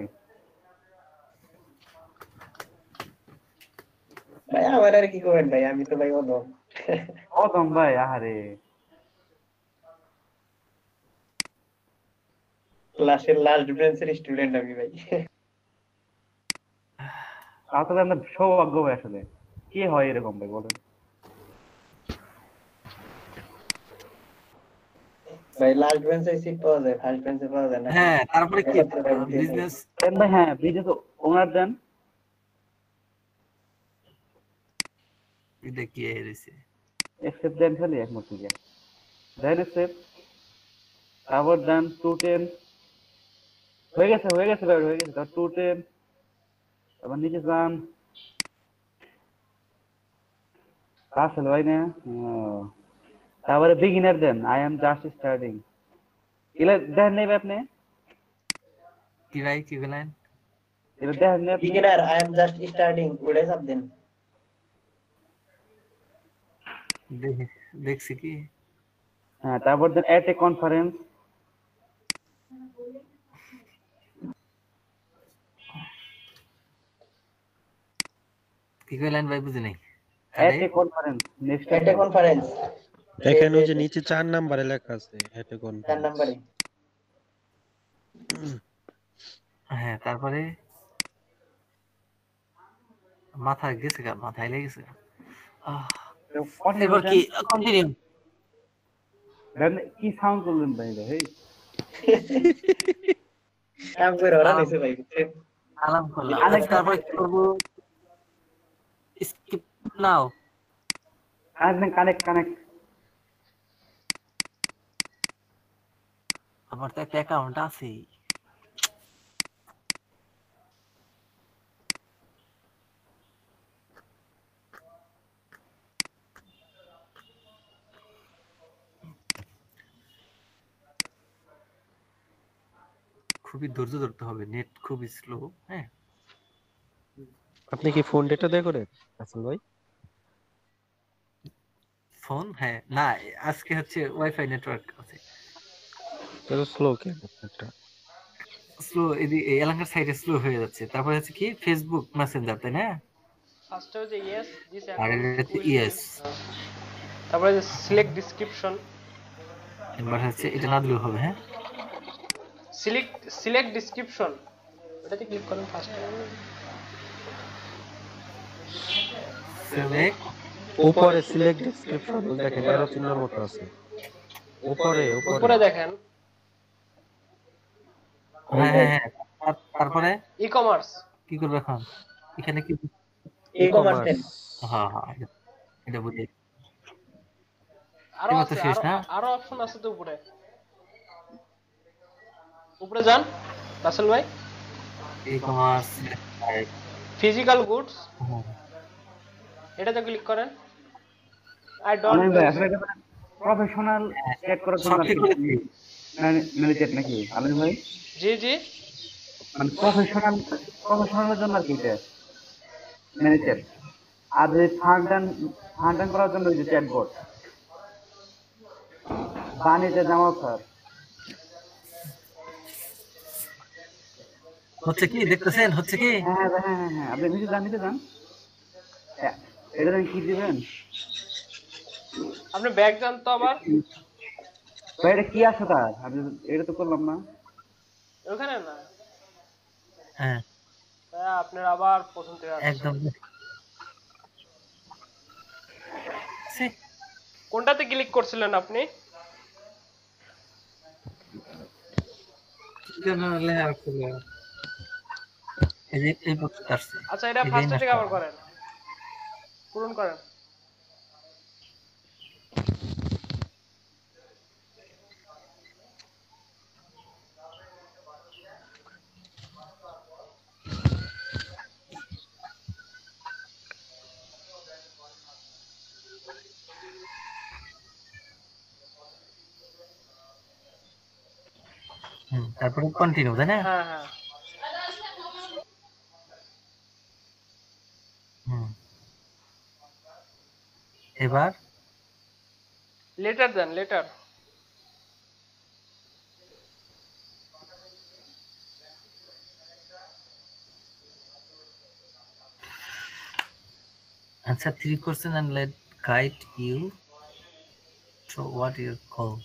ভাই আমার আর কি করবেন ভাই, আমি তো ভাই অদম। অদম ভাই, আহারে। ক্লাসের লাস্ট বেঞ্চের স্টুডেন্ট আমি ভাই। আসলে আমরা সৌভাগ্য ভাই, আসলে কি হয় এরকম ভাই বলেন। ভাই লাস্ট বেঞ্চে সিট পাওয়া যায়, ফার্স্ট বেঞ্চে পাওয়া যায় না। হ্যাঁ, তারপরে কি বিজনেস? ভাই হ্যাঁ, বিজনেস ওনার দেন। এটা কি হয়েছে? एक्सेप्ट देन खाली एक मत गया देन एक्सेप्ट তারপর দেন 210 হয়ে গেছে ভাই, হয়ে গেছে। তারপর 210 আবার নিচে যান। আসলে ভাই না, তারপরে beginner then, I am just starting. এগুলা দেখেন নেই আপনি? কি ভাই, কি বলেন? এগুলা দেখেন নেই আপনি? Beginner, I am just starting, ওটাই সব দিন। দেখছি কি? হ্যাঁ, তারপর দেন এট এ কনফারেন্স। কি কইলেন ভাই, বুঝি নাই। এট এ কনফারেন্স নেক্সট একটা কনফারেন্স দেখেন ওই যে নিচে 4 নম্বরে লেখা আছে হেটে কোন 4 নম্বরে। হ্যাঁ, তারপরে মাথায় গেছে গা, মাথায় লেগেছে গা। এবার কি কন্টিনিউ? দেন কি সাউন্ড করলেন ভাই ভাই? কাম করে ওরা নিছে ভাই। আলাম করলাম। তারপরে কি করব? স্কিপ নাও। কানেক্ট আমার তো একটা অ্যাকাউন্ট আছে। খুবই ধৈর্য ধরতে হবে, নেট খুবই স্লো। হ্যাঁ, আপনি কি ফোন ডেটা দিয়ে করেন আসল ভাই? ফোন, হ্যাঁ না, আজকে হচ্ছে ওয়াইফাই নেটওয়ার্ক আছে। এত স্লো কেন একটা? স্লো এই এলাকার সাইডে স্লো হয়ে যাচ্ছে। তারপরে হচ্ছে কি ফেসবুক মেসেঞ্জার, তাই না? ফার্স্টে হচ্ছে ইয়েস দিস আর অ্যাকাউন্ট এটা ইয়েস। তারপরে সিলেক্ট ডেসক্রিপশন। এবার হচ্ছে এটা না দিলেও হবে। হ্যাঁ, সিলেক্ট ডেসক্রিপশন, এটাতে ক্লিক করেন ফার্স্ট। সিলেক্ট উপরে সিলেক্ট ডেসক্রিপশন দেখেন এরো চিহ্নের মতো আছে, উপরে উপরে উপরে দেখেন হ্যাঁ হ্যাঁ হ্যাঁ তারপরে ই কমার্স। কি করবে এখন? এখানে কি ই কমার্স নেম। হ্যাঁ হ্যাঁ এটা বুঝি। আরো এবার তো আছে, শেষ না? আরো অপশন আছে তো উপরে। উপরে যান রাসেল ভাই, ই কমার্স ফিজিক্যাল গুডস, এটাতে ক্লিক করেন। আই ডোন্ট আলম ভাই আসলে প্রফেশনাল চেক করার জন্য সব ঠিক করে দিই। ম্যানেজার নাকি আলম ভাই? জি জি, মানে প্রফেশনালের জন্য আর কি এটা ম্যানেজার। আর যে ফান্ড করার জন্য ওই যে চ্যাটবট বানিতে জামাল স্যার। হচ্ছে কি দেখতেছেন? হচ্ছে কি? হ্যাঁ হ্যাঁ হ্যাঁ হ্যাঁ হ্যাঁ, আপনি নিতে যান হ্যাঁ, এটা কি দিবেন আপনি ব্যাক যান তো আবার, ভাই? এটা কি আছে তার? আমি এটা তো করলাম না। ওখানে না, হ্যাঁ আপনার আবার প্রথম থেকে আসছে। একদম সে কোনটাতে ক্লিক করছিলেন আপনি? জন্য লেখা আছে। এই যে এই বক্সটা আসছে। আচ্ছা, এটা এই যে ফার্স্ট থেকে নাস্তা। আবার করেন, পূরণ করেন। তারপরে কন্টিনিউ, তাই না? হ্যাঁ হ্যাঁ, হুম। এবার লেটার দেন, লেটার। আচ্ছা 3 question and let guide you through what you call.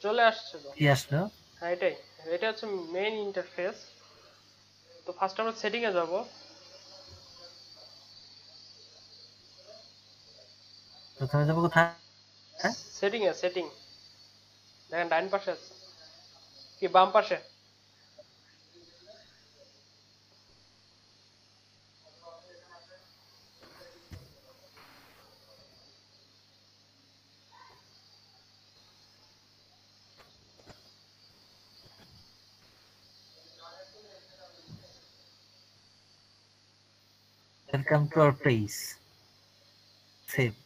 চলে আসছে তো। কি আসলো? হ্যাঁ এটাই, এটা হচ্ছে মেইন ইন্টারফেস। তো ফার্স্ট আমরা সেটিং এ যাব। প্রথমে যাবো কোথায়? হ্যাঁ? সেটিং দেখেন ডাইন পাশে আছে কি বাম পাশে? Welcome to our place. Save.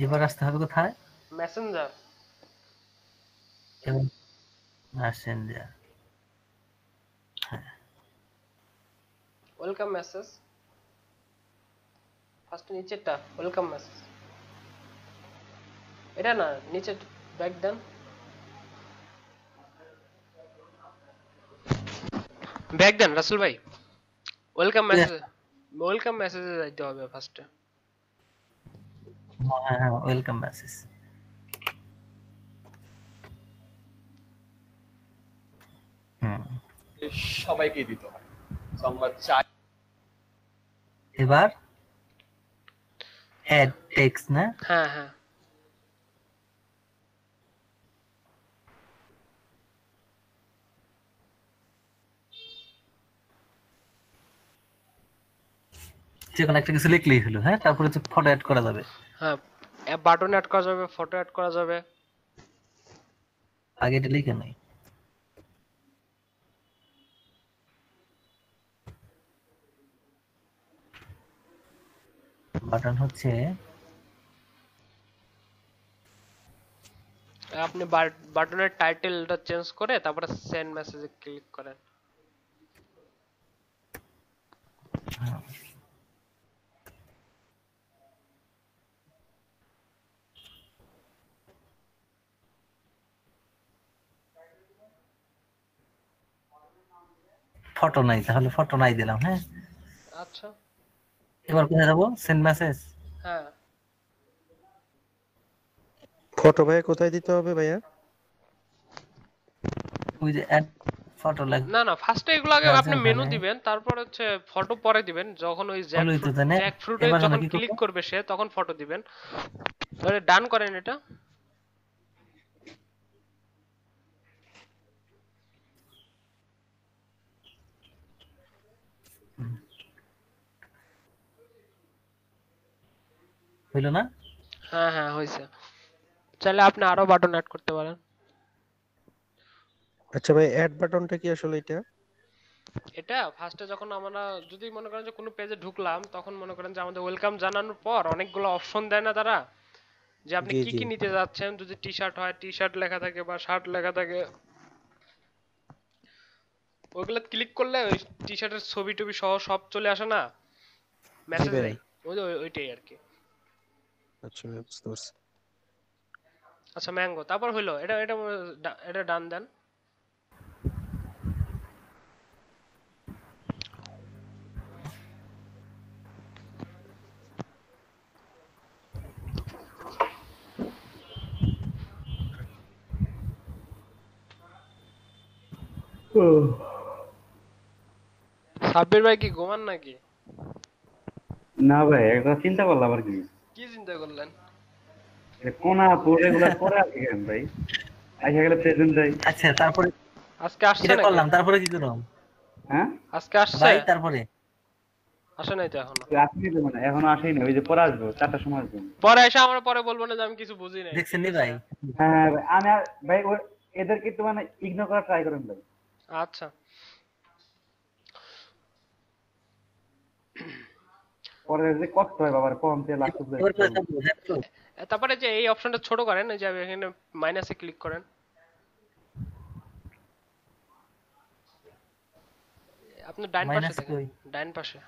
এবার আসতে হবে কোথায়? Messenger. Messenger. Welcome message, first নিচেরটা ওয়েলকাম মেসেজ, এটা না, নিচে back then, back then Rasel ভাই। ওয়েলকাম মেসেজে যাইতে হবে ফার্স্টে। হ্যাঁ ওয়েলকাম মেসেজ। সবাইকে দিতে হয় সংবাদ চাই। এবার অ্যাড টেক্সট না? হ্যাঁ হ্যাঁ, যে কোনো একটা কিছু লিখলেই হলো। হ্যাঁ, তারপরে তো ফটো অ্যাড করা যাবে। হ্যাঁ বাটন অ্যাড করা যাবে, ফটো অ্যাড করা যাবে। আগে এটা লিখে নাই। বাটন হচ্ছে আপনি বাটনের টাইটেলটা চেঞ্জ করে তারপরে সেন্ড মেসেজে ক্লিক করেন। ফটো নাই, তাহলে ফটো নাই দিলাম। হ্যাঁ, আচ্ছা এবার কোথায় যাবো? Send message. হ্যাঁ, ফটো ভাইয়া কোথায় দিতে হবে ভাইয়া? ওই যে অ্যাড ফটো না না, ফার্স্টে এগুলো আগে আছে আপনি মেনু ওখানে। দিবেন, তারপর হচ্ছে ফটো পরে দিবেন। যখন ওই হলোই তো তাই না? জ্যাকফ্রুটে এবার আমরা যখন কি ক্লিক করবো? করবে সে, তখন ফটো দিবেন। তাহলে ডান করেন এটা। হইলো না? হ্যাঁ হ্যাঁ হয়েছে। চাইলে আপনি আরো বাটন অ্যাড করতে পারেন। আচ্ছা ভাই, অ্যাড বাটনটা কি আসলে এটা? এটা ফার্স্টে যখন আমরা যদি মনে করেন যে কোনো পেজে ঢুকলাম, তখন মনে করেন যে আমাদের ওয়েলকাম জানানোর পর অনেকগুলো অপশন দেয় না তারা, যে আপনি জি কি জি। কি নিতে যাচ্ছেন। যদি টি শার্ট হয় টি শার্ট লেখা থাকে, বা শার্ট লেখা থাকে, ওইগুলো ক্লিক করলে ওই টি শার্টের ছবি টবি সহ সব চলে আসে না জি মেসেজেই। ভাইয়া। ওইটাই আর কি। আচ্ছা ভাইয়া, বুঝতে পারছি। আচ্ছা ম্যাঙ্গো, তারপর হইলো এটা এটা এটা ডান দেন। সাব্বির ভাই কি ঘুমান নাকি? না ভাই, একটা চিন্তা করলাম আর কি, কি চিন্তা করলেন? কোনা পুরো রেগুলার করে আর কি কেন ভাই, আইসা গেলে প্রেজেন্ট যাই। আচ্ছা, তারপরে আজকে আসছে এটা নাকি? করলাম, তারপরে কি করলাম হ্যাঁ আজকে আসছে? ভাই? তারপরে আসে নাই তো এখনো। আসেনি তো, মানে এখনো আসেনি, ওই যে পরে আসবো 4টার সময় আসবো। পরে এসে আমরা পরে বলবো না যে আমি কিছু বুঝি নাই, দেখছেন ঠিক নি আছে? ভাই? হ্যাঁ হ্যাঁ ভাই, আমি ভাই এদেরকে একটু মানে ইগনোর করার ট্রাই করেন ভাই। আচ্ছা পরে যে কষ্ট হয় বাবার, কম তেল লাগতে এবার কোথায় যাবো? দেখছো? তারপরে যে এই অপশনটা ছোট করেন, এই যে এখানে মাইনাসে ক্লিক করেন। আপনি ডান পাশে মাইনাস দেখেন, কই? ডান পাশে,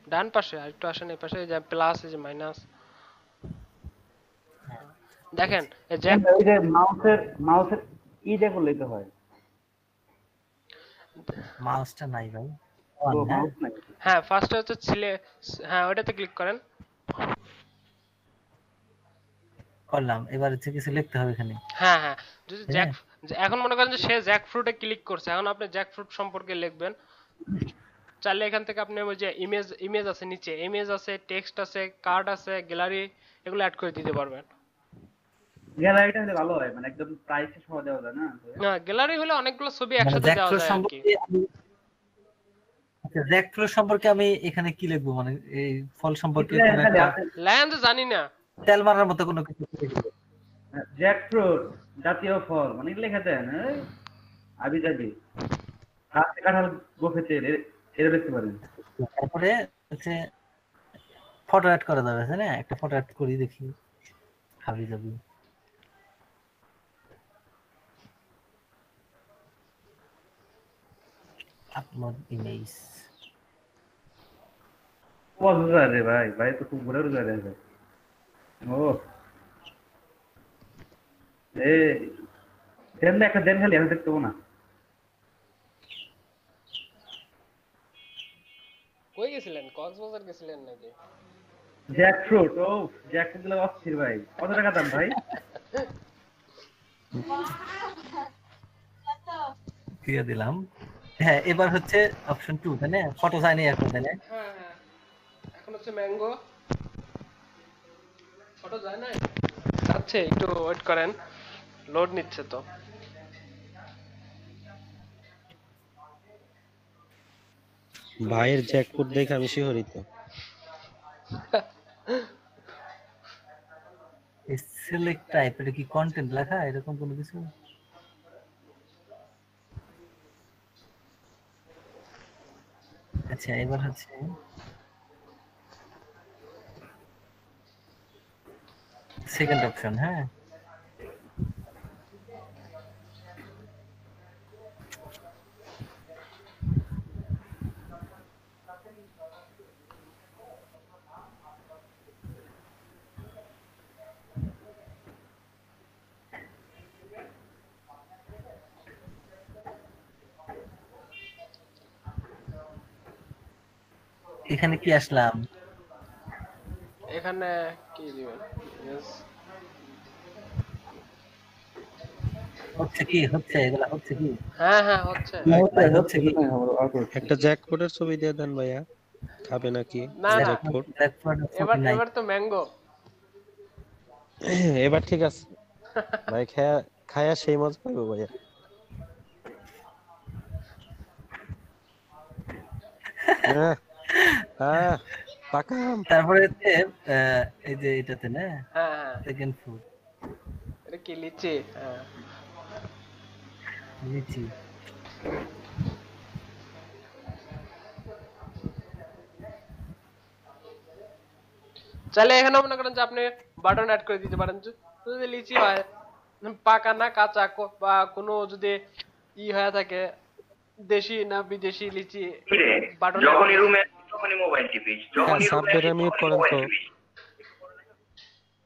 ডান পাশে আর একটু আসেন এই পাশে, এই যে প্লাস, এই যে মাইনাস দেখেন, এই যে ওই যে মাউসের ইটা করলেই তো হয়। মাউসটা নাই ভাই। ও অন, হ্যাঁ মাউস নাই। হ্যাঁ ফার্স্টে হচ্ছে হ্যাঁ ওইটাতে ক্লিক করেন। করলাম। এবার হচ্ছে কিছু লিখতে হবে এখানে। হ্যাঁ হ্যাঁ, যদি হ্যাঁ, এখন মনে করেন যে সে জ্যাক ফ্রুটে ক্লিক করছে, এখন আপনি জ্যাক ফ্রুট সম্পর্কে লিখবেন। চাইলে এখান থেকে আপনি ওই যে ইমেজ আছে, নিচে ইমেজ আছে, টেক্সট আছে, কার্ড আছে, গ্যালারি, এগুলো অ্যাড করে দিতে পারবেন। গ্যালারিটা হলে ভালো হয়, মানে একদম প্রাইসে সহ দেওয়া যায় না। না, গ্যালারি হলে অনেকগুলো ছবি মানে একসাথে দেওয়া জ্যাকফ্রুট যায় আর কি। সম্পর্কে আমি, আচ্ছা জ্যাকফ্রুট সম্পর্কে আমি এখানে কি লিখবো? মানে এই ফল সম্পর্কে কোনো একটা লায়ন তো জানি না। তেল মারার মতো কোনো কিছু লিখবো। জ্যাকফ্রুট জাতীয় ফল মানে লেখা দেন, আবি যাবি হাতে কাঁঠাল গোফে তেল, এটা দেখতে পারেন। তারপরে হচ্ছে ফটো অ্যাড করা যাবে, তাই না? একটা ফটো অ্যাড করি দেখি, হাবি যাবি। Upload image. পছন্দ রে ভাই, ভাই তো খুব ঘুরে ঘুরে যায়। ও এ দেন না, একটা দেন খালি, আমি দেখতে পাবো না। কই গেছিলেন? কক্সবাজার গেছিলেন নাকি? জ্যাকফ্রুট, ও জ্যাকফ্রুট গুলো অস্থির ভাই, কত টাকা দাম ভাই? দিয়ে দিলাম। হ্যাঁ, এবার হচ্ছে অপশন 2, তাই না? ফটো চাইনি এখন, তাই না? হ্যাঁ হ্যাঁ, এখন হচ্ছে ম্যাঙ্গো, ফটো যায় না। আচ্ছা একটু ওয়েট করেন, লোড নিচ্ছে তো। ভাইয়ের জ্যাকফ্রুট দেখে আমি শিহরিত। সিলেক্ট টাইপ, এটা কি কন্টেন্ট লেখা এরকম কোনো কিছু? আচ্ছা, এবার হচ্ছে সেকেন্ড অপশন। হ্যাঁ, এখানে কি আসলাম? এখানে কি দিবেন? Yes. হচ্ছে কি? হচ্ছে এগুলা হচ্ছে কি? হ্যাঁ হ্যাঁ হচ্ছে। ভাই হচ্ছে কি? একটা জ্যাকপটের ছবি দিয়ে দেন ভাইয়া, খাবে নাকি না না, জ্যাকপট? এবার নাই। এবার তো ম্যাঙ্গো। এবার ঠিক আছে ভাই, খায়া খায়া সেই মজা পাইবো ভাইয়া। হ্যাঁ হ্যাঁ, পাকা আম। তারপরে হচ্ছে এই যে এটাতে না হ্যাঁ হ্যাঁ, সেকেন্ড ফুড এটা কি লিচি? হ্যাঁ লিচি। চাইলে এখানে মনে করেন যে আপনি বাটন অ্যাড করে দিতে পারেন, যদি লিচি হয় পাকা না কাঁচা বা কোনো যদি হয়ে থাকে দেশি না বিদেশি লিচি বাটন যখনই রুমে তখনই মোবাইল টিপিস, যখনই রুমে সাবজেক্টটা মিউট করেন তো।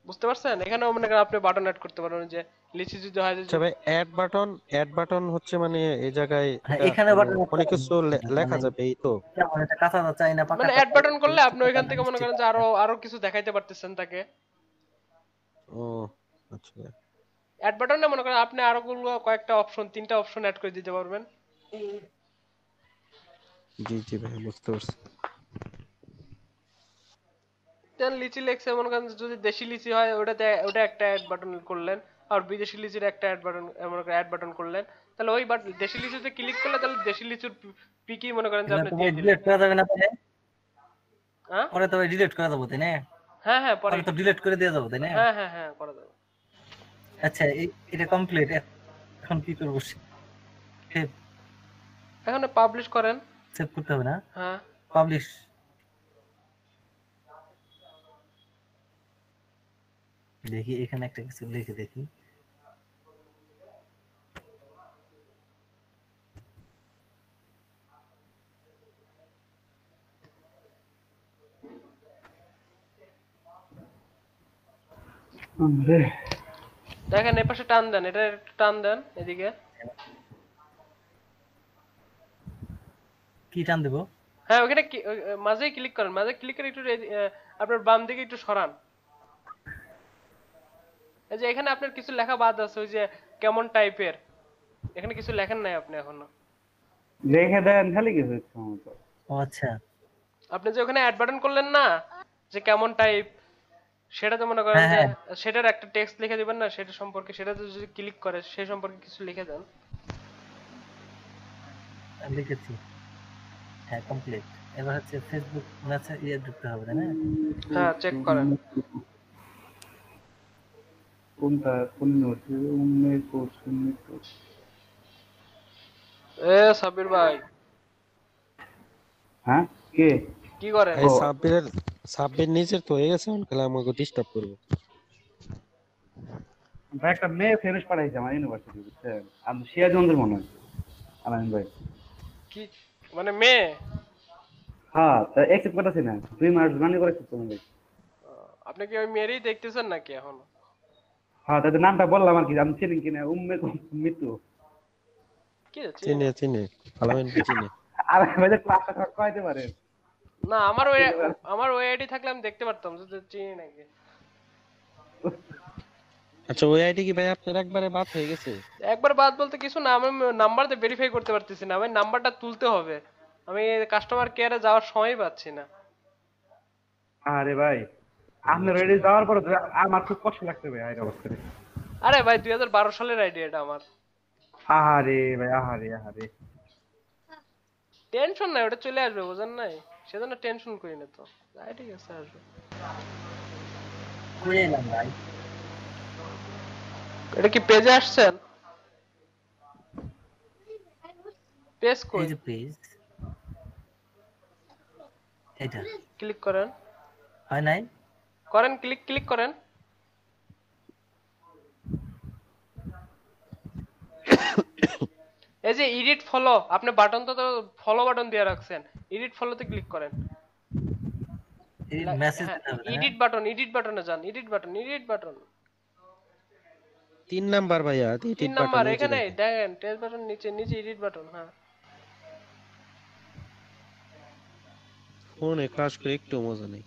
বুঝতে পারছেন? এখানেও মনে করেন আপনি বাটন অ্যাড করতে পারেন যে লিচি যদি হয় যে আচ্ছা ভাই, অ্যাড বাটন হচ্ছে মানে এই জায়গায় হ্যাঁ, এটা এখানে মানে বাটন অনেক কিছু লেখা যাবে এই তো। কেমন এটা কাঁচা চাই না পাকা মানে অ্যাড বাটন করলে আপনি ওইখান থেকে মনে করেন যে আরো কিছু দেখাইতে পারতেছেন তাকে। ও আচ্ছা, অ্যাড বাটনে মনে করেন আপনি আরো কয়েকটা অপশন, 3টা অপশন অ্যাড করে দিতে পারবেন। জি জি ভাই, বুঝতে পারছি। দেন লিচি লেখছে মনে করেন যদি দেশি লিচি হয় ওটা একটা অ্যাড বাটন করলেন, আর বিদেশি লিচির একটা অ্যাড বাটন মনে করেন অ্যাড বাটন করলেন, তাহলে ওই দেশি লিচুতে ক্লিক করলে তাহলে দেশি লিচুর পিকি মনে করেন যে আপনি দিয়ে দিলেন। ডিলিট করা যাবে না তাই? হ্যাঁ পরে তো ডিলিট করা যাবে তাই না? হ্যাঁ হ্যাঁ, পরে পরে তো ডিলিট করে দেওয়া যাবে তাই না? হ্যাঁ হ্যাঁ হ্যাঁ করা যাবে। আচ্ছা এটা কমপ্লিট। এখন কি করব? সেভ এখন পাবলিশ করেন। সেভ করতে হবে না? হ্যাঁ পাবলিশ। দেখি এখানে একটা কিছু লিখে দেখি। দেখেন এই পাশে টান দেন, এটা একটু টান দেন এদিকে। কি টান দেব? হ্যাঁ ওখানে মাঝেই ক্লিক করেন, মাঝে ক্লিক করে একটু আপনার বাম দিকে একটু সরান। এই যে এখানে আপনার কিছু লেখা বাদ আছে, ওই যে কেমন টাইপের, এখানে কিছু লেখেন নাই আপনি এখনো। লিখে দেন খালি কিছু ইচ্ছা মতো। ও আচ্ছা, আপনি যে ওখানে অ্যাড বাটন করলেন না যে কেমন টাইপ, সেটাতে মনে করেন যে সেটার একটা টেক্সট লিখে দিবেন না, সেটা সম্পর্কে, সেটাতে যদি ক্লিক করে সেই সম্পর্কে কিছু লিখে দেন। লিখেছি। হ্যাঁ কমপ্লিট। এবার হচ্ছে ফেসবুক মেসেজ ঢুকতে হবে তাই না? হ্যাঁ চেক করেন। কোনটা কোন নোট? উন্মের কোর্স উন্মের কোর্স। এ সাবির ভাই, হ্যাঁ কে কি করেন? এই সাব্বির নিচের তো হয়ে গেছে, তাহলে আমাকে ডিস্টার্ব করবে। ভাই একটা মেয়ে ফেরত পাঠাইছে আমার ইউনিভার্সিটি, বুঝছেন? আমি সিরাজগঞ্জের মনে হয় আলামিন ভাই। কি মানে মেয়ে? হ্যাঁ তা অ্যাকসেপ্ট করতেছি না, 2 মাস মানে করেছি তুমি ভাই। আপনি কি ওই মেয়েরই দেখতেছেন নাকি এখন? হ্যাঁ তাদের নামটা বললাম আর কি, আমি চিনি কিনা উম্মে মৃত্যু। কি চিনে চিনে আলামিন চিনে। আর ভাই ক্লাসটা করাইতে পারেন না, আমার ওই আইডি থাকলে আমি দেখতে পারতাম যে চিনি নাকি। আচ্ছা ওই আইডি কি ভাই আপনার একবারে বাদ হয়ে গেছে? একবার বাদ বলতে কিছু না, আমি নাম্বার দিয়ে ভেরিফাই করতে পারতেছি না, আমি নাম্বারটা তুলতে হবে, আমি কাস্টমার কেয়ারে যাওয়ার সময় পাচ্ছি না। আরে ভাই আপনার রেডি যাওয়ার পরে আমার খুব কষ্ট লাগছে ভাই এই অবস্থায়। আরে ভাই 2012 সালের আইডি এটা আমার। আহারে ভাই আহারে আহারে। টেনশন নাই, ওটা চলে আসবে, বুঝেন নাই? সেজন্য টেনশন করি না তো, ঠিক আছে আসবে। কই এলাম ভাই? এটা কি পেজে আসছেন? পেজ কই? এই যে পেজ এটা ক্লিক করেন। হয় নাই? করেন ক্লিক করেন। এই যে এডিট ফলো, আপনি বাটন তো ফলো বাটন দিয়ে রাখছেন, এডিট ফলোতে ক্লিক করেন। এই মেসেজ এডিট বাটনে যান, এডিট বাটন 3 নাম্বার ভাইয়া, 3 নাম্বার এখানে দেখেন, টেক্সট বাটন নিচে এডিট বাটন। হ্যাঁ ফোনে ক্রাশ করে একটু মজা নেই,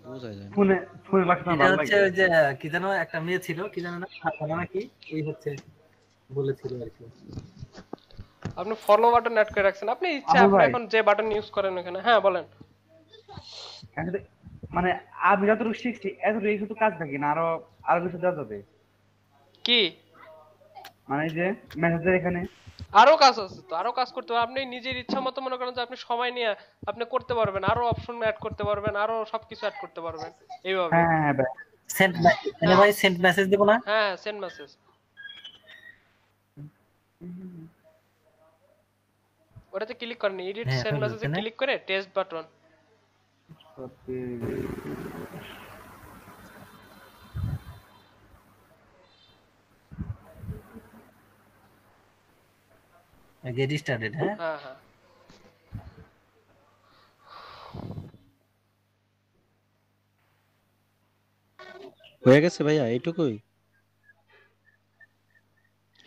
বোঝা যায় না। ফোনে ফোনে বাসা এটা ভালো হচ্ছে লাগে। ওই যে কি যেন একটা মেয়ে ছিল, কি জানো না, ফারজানা নাকি, এই হচ্ছে বলেছিল আর কি। আপনি ফলো বাটন অ্যাড করে রাখছেন, আপনি ইচ্ছা আবুল আপনি ভাই এখন যে বাটন ইউজ করেন ওখানে। হ্যাঁ বলেন। আসলে মানে আমি যতটুকু শিখছি এতটুকু শুধু কাজ থাকি না, আরো আরো কিছু দেওয়া যাবে। কি মানে এই যে মেসেজের এখানে আরো কাজ আছে তো, আরো কাজ করতে পারবেন। আপনি নিজের ইচ্ছা মতো মনে করেন যে আপনি সময় নিয়ে আপনি করতে পারবেন, আরো অপশন অ্যাড করতে পারবেন, আরো সবকিছু অ্যাড করতে পারবেন এইভাবে। হ্যাঁ হ্যাঁ হ্যাঁ ভাই। সেন্ট মানে ভাই সেন্ট মেসেজ দেব না? হ্যাঁ সেন্ড মেসেজ, ওটাতে ক্লিক করেন, এডিট হ্যাঁ সেন্ড হলো মেসেজে তাই না? ক্লিক করে টেস্ট বাটন। Get started. হ্যাঁ হ্যাঁ হ্যাঁ হয়ে গেছে ভাইয়া, এইটুকুই।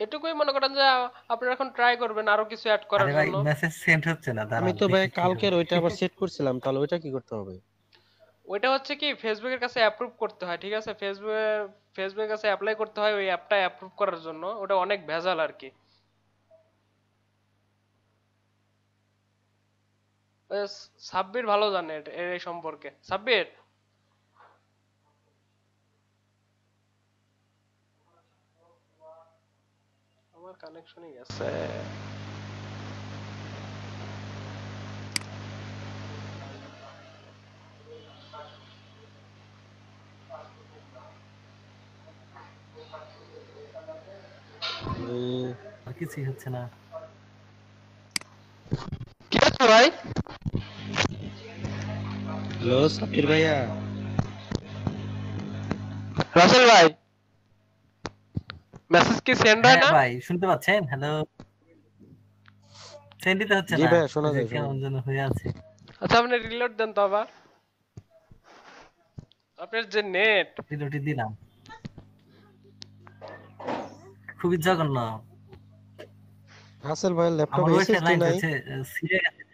এটুকুই মনে করেন যে আপনারা এখন ট্রাই করবেন আরো কিছু অ্যাড করার আরে ভাই জন্য। মেসেজ সেন্ড হচ্ছে না, আমি দাঁড়ান তো ভাই দেখি কি কালকের হয়। ওইটা আবার সেট করছিলাম, তাহলে ওইটা কি করতে হবে? ওইটা হচ্ছে কি ফেসবুকের কাছে অ্যাপ্রুভ করতে হয়, ঠিক আছে? ফেসবুকের কাছে অ্যাপ্লাই করতে হয় ওই অ্যাপটা অ্যাপ্রুভ করার জন্য, ওটা অনেক ভেজাল আর কি। সাব্বির ভালো জানে এই সম্পর্কে। সাব্বির, আমার কানেকশনই গেছে। আর কিছুই হচ্ছে না। কি আছে ভাই? হ্যালো সাকির ভাইয়া। রাসেল ভাই, মেসেজ কি সেন্ড হয় হ্যাঁ না? ভাই শুনতে পাচ্ছেন? হ্যালো, সেন্ড দিতে হচ্ছে জি না, ভাইয়া, শোনা ওই যে যায়, শোনা কেমন যায়। যেন হয়ে আছে। আচ্ছা আপনি রিলোড দেন তো আবার, আপনার যে নেট। রিলোডি দিলাম, খুবই জঘন্য। রাসেল ভাইয়ের আমার ল্যাপটপে ওয়াইফাই এসএসডি লাইনটা নাই হচ্ছে ছিঁড়ে গেছে।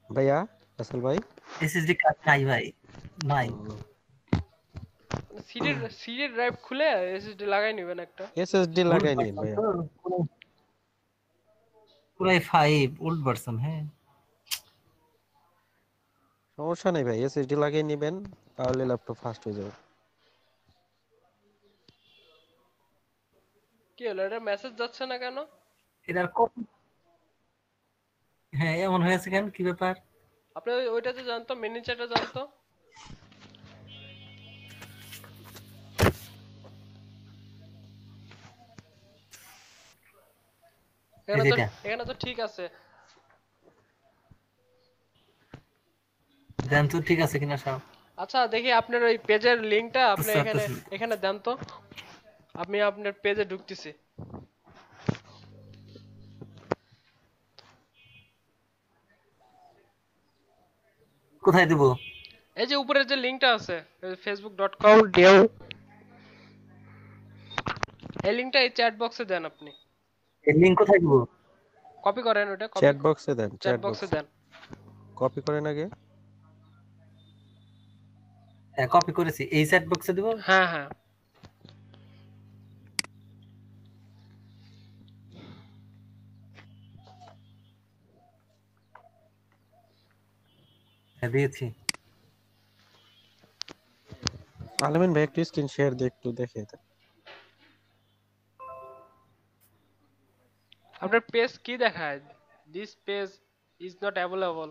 ভাইয়া। রাসেল ভাই, এসএসডি কার্ড নাই ভাই, নাই। সিডি ড্রাইভ খুলে এসএসডি লাগাই নেবেন একটা। এসএসডি ওল্ড লাগাই নিন ভার্সন ভাইয়া। তো, পুরাই 5 ওল্ড ভার্সন। হ্যাঁ সমস্যা নেই ভাই, এসএসডি লাগিয়ে নেবেন, তাহলে ল্যাপটপ ফাস্ট হয়ে যাবে। কি হলো, এটা মেসেজ যাচ্ছে না কেন? এটার কপি, হ্যাঁ এমন হয়েছে কেন, কি ব্যাপার? আপনি ওইটাতে জানতো, মিনি চ্যাটে জানতো। এই যেটা এখানে তো ঠিক আছে। দেন তো ঠিক আছে কিনা সব। আচ্ছা দেখি আপনার ওই পেজের লিংকটা আপনি বুঝতে এখানে পারতেছি। এখানে দেন তো, আমি আপনার পেজে ঢুকতেছি। কোথায় দেব? এই যে উপরের যে লিংকটা আছে facebook.com dev, এই লিংকটা এই চ্যাট বক্সে দেন আপনি। এই লিংক কোথায় দেব? কপি করেন, ওটা চ্যাট বক্সে দেন, চ্যাট বক্সে দেন। কপি করেন আগে। হ্যাঁ কপি করেছি, এই চ্যাট বক্সে দেব। হ্যাঁ হ্যাঁ হ্যাঁ দিয়েছি। আলমিন ভাই একটু স্ক্রিন শেয়ার দিয়ে একটু দেখে দেন। আপনার পেজ কি দেখায়? This page is not available.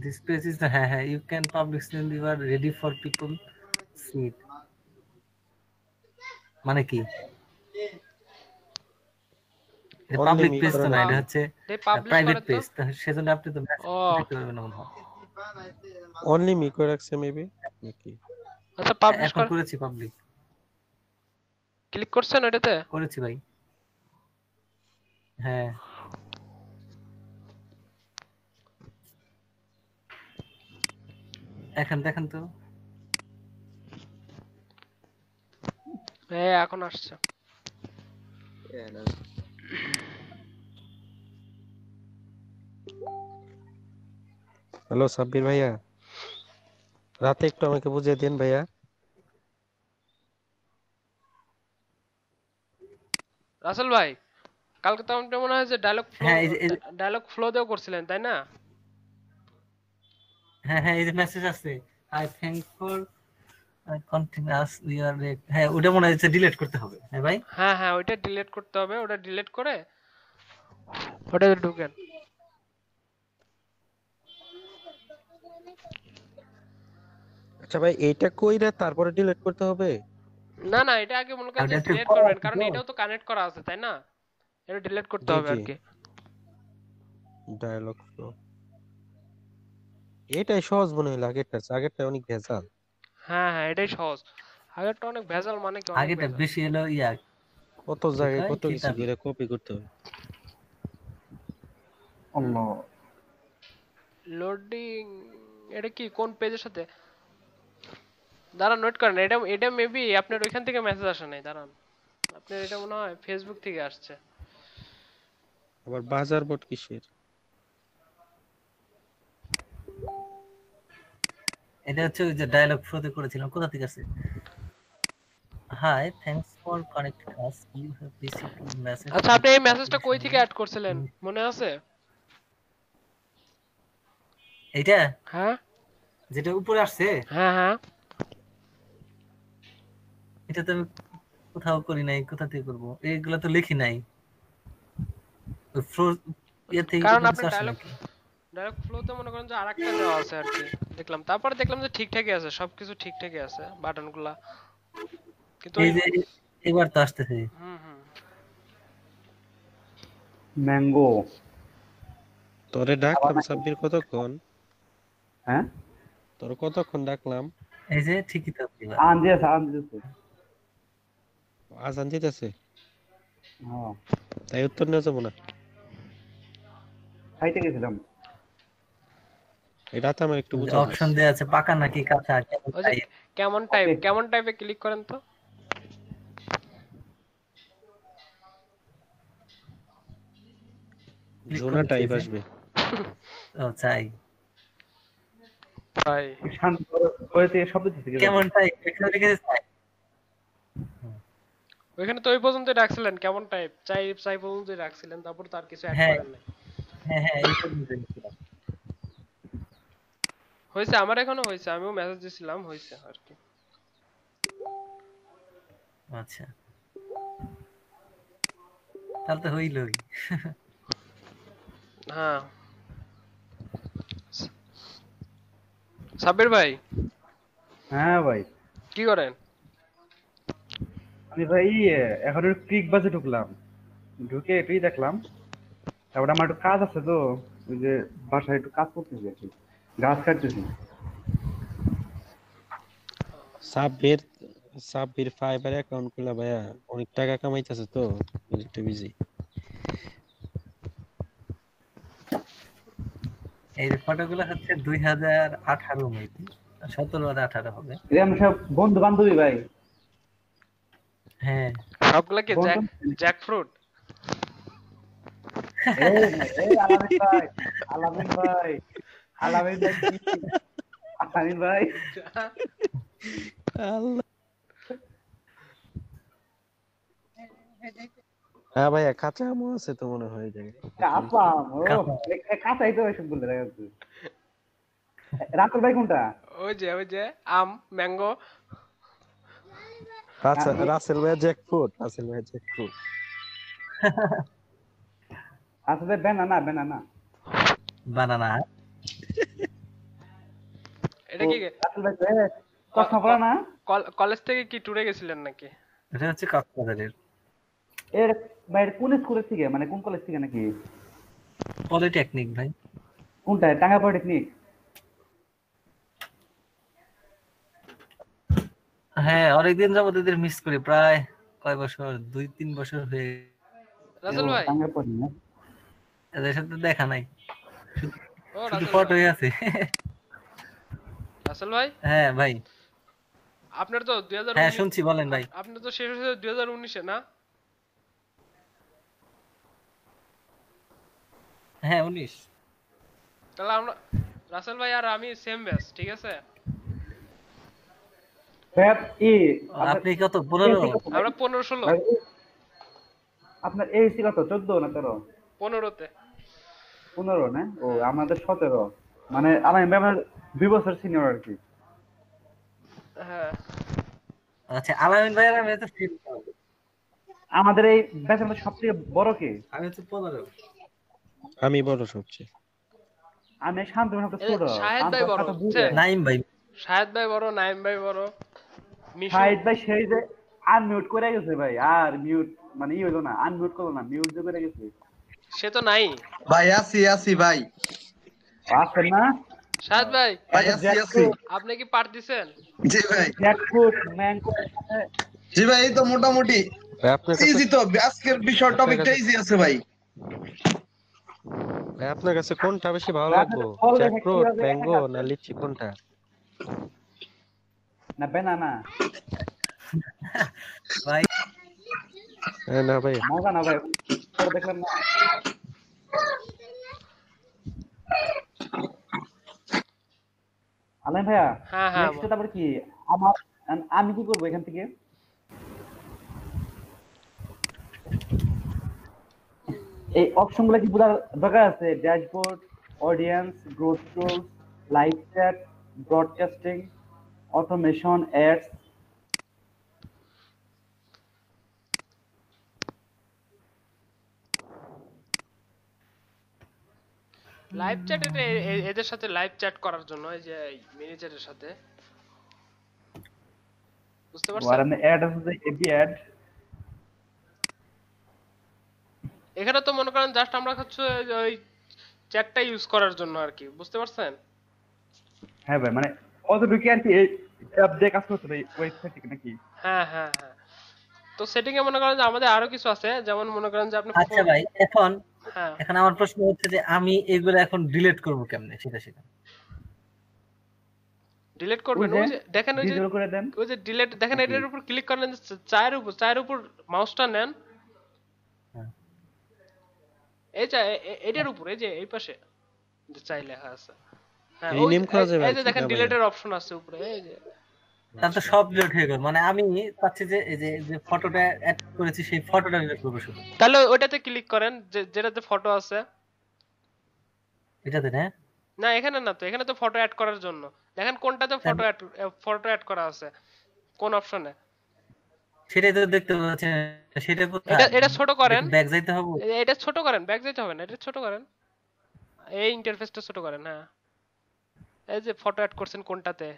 This page is the, হ্যাঁ হ্যাঁ, you can publish when you are ready for people see it। মানে কি? এটা Only পাবলিক me পেজ তো করে না, না। এটা হচ্ছে পাবলিশ প্রাইভেট করে তো। পেজ, তো সেজন্য আপনি তো ও দেখতে পারবেন না মনে হয়। অনলি মি করে রাখছে মেবি নাকি? আচ্ছা পাবলিশ এখন কর, করেছি পাবলিক, ক্লিক করছেন ওটাতে? করেছি ভাই। হ্যাঁ এখন দেখেন তো। হ্যাঁ এখন আসছে। হ্যালো সাব্বির ভাইয়া, রাতে একটু আমাকে বুঝিয়ে দিন ভাইয়া। রাসেল ভাই, কালকে তো আপনি মনে হয় যে হ্যাঁ এই যে ডায়লগ ফ্লো দিয়েও করছিলেন তাই না? হ্যাঁ হ্যাঁ এই যে মেসেজ আছে, I thank for continuous your rate. হ্যাঁ ওটা মনে হচ্ছে ডিলিট করতে হবে। হ্যাঁ ভাই, হ্যাঁ হ্যাঁ, ওইটা ডিলিট করতে হবে, ওটা ডিলিট করে ওটাতে ঢুকেন। আচ্ছা ভাই, এইটা কইরা তারপরে ডিলিট করতে হবে? না না, এটা আগে মনে করেন ওটা যে একটু ডিলিট বড় করবেন, আছে কারণ তো। এটাও তো কানেক্ট করা আছে তাই না? এটা ডিলিট করতে জি হবে জি, আর কি। ডায়ালগ ফ্লো এটাই সহজ মনে হলো আগেরটা, আগেরটা অনেক ভেজাল। হ্যাঁ হ্যাঁ, এটাই সহজ। আগেরটা অনেক ভেজাল, মানে কি অনেক আগেটা ভেজাল। বেশি হলো ইয়া কত কি জায়গায় কয় কত কিছু চিটাবি। করে কপি করতে হবে। আল্লাহ। লোডিং, এটা কি কোন পেজের সাথে? দাঁড়ান ওয়েট করেন, এটা এটা মেবি আপনার ওইখান থেকে মেসেজ আসে নাই, দাঁড়ান। আপনার এটা মনে হয় ফেসবুক থেকে আসছে। আবার বাজার বোর্ড কিসের? এটা হচ্ছে ওই যে ডায়লগ ফ্লোতে করেছিলাম, কোথা থেকে আছে? Hi, thanks for connecting us, you have received message. আচ্ছা, আপনি এই মেসেজটা কই থেকে অ্যাড করছিলেন মনে আছে? এইটা হ্যাঁ যেটা উপরে আসছে, হ্যাঁ হ্যাঁ। এটা তো আমি কোথাও করি নাই, কোথা থেকে করবো? এইগুলা তো লিখি নাই। ওই ফ্লো ইয়ে থেকে কারণ কোনো আপনি কিছু আসে ডায়লগ নাকি? ডায়লগ ফ্লোতে মনে করেন যে আরেকটা দেওয়া আছে আর কি, দেখলাম। তারপরে দেখলাম যে ঠিকঠাকই আছে, সবকিছু ঠিকঠাকই আছে বাটনগুলা, কিন্তু এই ওই যে এবার তো আসতেছে। হুম হুম। ম্যাঙ্গো। তোরে ডাকলাম সাব্বির কতক্ষণ? হ্যাঁ, তোর কতক্ষণ ডাকলাম? এই যে ঠিকই তো এবার। আনজি আছে, আনজি আছে। আজান দিতেছে, হ্যাঁ, তাই উত্তর নিয়ে যাবো না। খাইতে গেছিলাম। এই রাতে আমার একটু বুঝাই দিস। অপশন দেয়া আছে পাকা নাকি কাঁচা, কেমন ওই যে type। কেমন টাইপে ক্লিক করেন তো। Click জোনা করেছি টাইপ যে। আসবে। ও চাই ভাই শান্ত করে থেকে শব্দ দিতে গেছে। কেমন টাইপ এখানে লিখেছে চাই। ওইখানে তো ওই পর্যন্তই রাখছিলেন, কেমন টাইপ চাই চাই পর্যন্তই রাখছিলেন, তারপর তার কিছু অ্যাড হ্যাঁ করেন নাই। হ্যাঁ হ্যাঁ এই পর্যন্ত লিখেছিলাম। হয়েছে, আমার এখনো হয়েছে, আমিও মেসেজ দিছিলাম, হয়েছে আর কি। আচ্ছা তাহলে তো হইলই। হ্যাঁ সাব্বির ভাই হ্যাঁ ভাই, কি করেন? আমি ভাই এখন একটু ক্লিক বাজে ঢুকলাম, ঢুকে এটাই দেখলাম। তারপরে আমার একটু কাজ আছে তো, ওই যে বাসায় একটু কাজ করতেছি আর কি, গাছ কাটতেছি। সাব্বির সাব্বির ফাইবার অ্যাকাউন্ট খুলে ভাইয়া অনেক টাকা কামাইতেছে তো, একটু বিজি। এই ফটোগুলো হচ্ছে 2018 মেবি, 17 আর 18 হবে। এই আমি সব বন্ধু বান্ধবী ভাই। হ্যাঁ সবগুলা কি বন্ধু জ্যাকফ্রুট? এই এই আলামিন ভাই, আলামিন ভাই, আলামিন ভাই কি? আলামিন ভাই আল্লাহ। হ্যাঁ ভাইয়া, কাঁচা আমও আছে তো মনে হয় এই জায়গায়। কাঁচা আম, ও কাঁচাই তো এসব বলে দেখা যাচ্ছে। রাতুল ভাই কোনটা? ওই যে আম, ম্যাঙ্গো। রাসেল ভাইয়া জ্যাকফ্রুট, রাসেল ভাইয়া জ্যাকফ্রুট। আসলে বেনানা, বেনানা। বানানা। এটা কি রাতুল ভাই চশমা পড়া না? কলেজ থেকে কি ট্যুরে গেছিলেন নাকি? এটা হচ্ছে কক্সবাজারের এর ভাই কোন স্কুলের থেকে, মানে কোন কলেজ থেকে নাকি? পলিটেকনিক ভাই। কোনটা? টাঙ্গা পলিটেকনিক? হ্যাঁ অনেকদিন যাবত এদের মিস করি, প্রায় কয় বছর, 2-3 বছর হয়ে রাসেল ভাই, টাঙ্গা পলিটেকনিক। এদের সাথে দেখা নাই, ও শুধু রাসেল ফটো ভাই, আছে। রাসেল ভাই, হ্যাঁ ভাই, আপনার তো হ্যাঁ 2019, শুনছি, বলেন ভাই। আপনি তো শেষ হয়েছে 2019-এ না? হ্যাঁ 19। তাহলে আমরা রাসেল ভাই আর আমি সেম ব্যাচ, ঠিক আছে? ভাইয়া আপনি কত 15? আমরা 15-16 ভাই, আপনার এইচসি কত 14 না 13? 15-তে। 15 না? ও আমাদের 17। মানে আমার আমার 2 বছর সিনিয়র আর কি। হ্যাঁ আচ্ছা, আলামিন ভাইয়ের আমি তো ফিল করব। আমাদের এই ব্যাচের মধ্যে সবথেকে বড় কে? আমি তো 15। আমি বড় সবচেয়ে। আমি শান্তনু একটা এই ছোট। শাহেদ ভাই শান্ত বড়, কত বুঝে। বুঝছেন? নাইম ভাই। শাহেদ ভাই বড়, নাইম ভাই বড়, মিশু। শাহিদ ভাই সেই যে আনমিউট করে গেছে ভাই, আর মিউট মানে ই হইলো না, আনমিউট করলো না, মিউট যে করে গেছে। সে তো নাই। ভাই আছি আছি ভাই। আছেন না? শাহেদ ভাই ভাই আছি আছি। আপনি কি পার দিছেন? জি ভাই। Jackfruit mango. জি ভাই এই তো মোটামুটি ভাই আপনার কাছে ইজি তো, আজকের বিষয় আপনার টপিকটা কাছে ইজি আছে ভাই। ভাই আপনার কাছে কোনটা বেশি ভালো রাতে লাগলো, ফল দেখে জ্যাকফ্রুট, কিভাবে একা ম্যাঙ্গো খাচ্ছে? না লিচি, কোনটা? না বেনানা। ভাই না ভাই, মজা না ভাই, পরে দেখলাম না। আলাইন ভাইয়া, হ্যাঁ হ্যাঁ নেক্সট তারপর কি আমার, আমি কি করবো এখান থেকে? এই অপশনগুলো কি বোঝার দরকার আছে? Dashboard, audience, growth tools, live chat, broadcasting, automation, ads. Live chat, এটা এদের সাথে লাইভ চ্যাট করার জন্য, এই যে ম্যানেজারের সাথে, বুঝতে আর পারছেন? আমি অ্যাড আছে যে এবি অ্যাড। এখানে তো মনে করেন জাস্ট আমরা হচ্ছে ওই চ্যাটটা ইউজ করার জন্য আর কি, বুঝতে পারছেন? হ্যাঁ ভাই, মানে অতটুকু আর কি এই অ্যাপ দিয়ে কাজ করতে হবে ওয়েবসাইট থেকে নাকি? হ্যাঁ হ্যাঁ হ্যাঁ। তো সেটিং এ মনে করেন যে আমাদের আরো কিছু আছে, যেমন মনে করেন যে আপনি আচ্ছা ভাই, এখন হ্যাঁ এখন আমার প্রশ্ন হচ্ছে যে আমি এগুলো এখন ডিলিট করব কেমনে, সেটা সেটা ডিলিট করবেন। ওই যে দেখেন, ওই যে ডিজেল করে দেন। ওই যে ডিলিট দেখেন, এটার উপর ক্লিক করেন, চায়ের উপর মাউসটা নেন, হ্যাঁ। এই যে এটার উপর, এই যে এই পাশে যে চাই লেখা আছে, হ্যাঁ ওই রিনেম করা যাবে এই আর যে কি, দেখেন না ভাই? ডিলিটের অপশন আছে উপরে, এই যে। তাহলে তো সব ডিলিট হয়ে গেল। মানে আমি চাচ্ছি যে এই যে ফটোটা অ্যাড করেছি সেই ফটোটা ডিলিট করব শুধু। তাহলে ওইটাতে ক্লিক করেন যেটাতে ফটো আছে। এটাতে না? না এখানে না, তো এখানে তো ফটো অ্যাড করার জন্য দেখেন কোনটাতে ফটো অ্যাড করা আছে, কোন অপশনে। সেটাই তো দেখতে পাচ্ছি না। সেটা কোথায়? এটা ছোট করেন, ব্যাক যাইতে হবে। এটা ছোট করেন, ব্যাক যেতে হবে না, এটা ছোট করেন, এই ইন্টারফেসটা ছোট করেন। হ্যাঁ, এই যে ফটো অ্যাড করছেন কোনটাতে।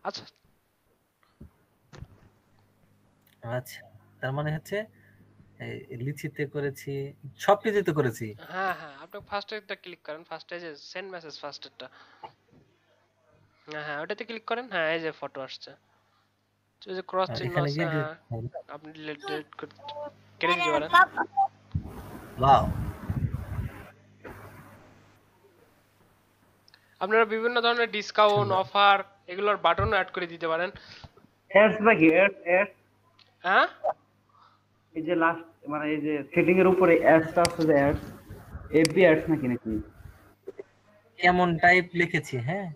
আচ্ছা আচ্ছা, তার মানে হচ্ছে এই লিচিতে করেছি, সব কিছুতে করেছি। হ্যাঁ হ্যাঁ, আপনি ফার্স্ট একটা ক্লিক করেন, ফার্স্টে যে সেন্ড মেসেজ ফার্স্টেরটা, হ্যাঁ হ্যাঁ ওটাতে ক্লিক করেন। হ্যাঁ এই যে ফটো আসছে, ওই যে ক্রস চিহ্ন এখানে আছে, গিয়ে হ্যাঁ আপনি ডিলিট কেটে দিতে পারেন। ওয়াও, আপনারা বিভিন্ন ধরনের ডিসকাউন্ট, অফার, এগুলোর বাটনও অ্যাড করে দিতে পারেন। অ্যাডস নাকি অ্যাডস? হ্যাঁ এই যে লাস্ট মানে এই যে সেটিং এর উপরে অ্যাডসটা আছে যে অ্যাডস, এবি অ্যাডস নাকি নাকি? কেমন টাইপ লিখেছি। হ্যাঁ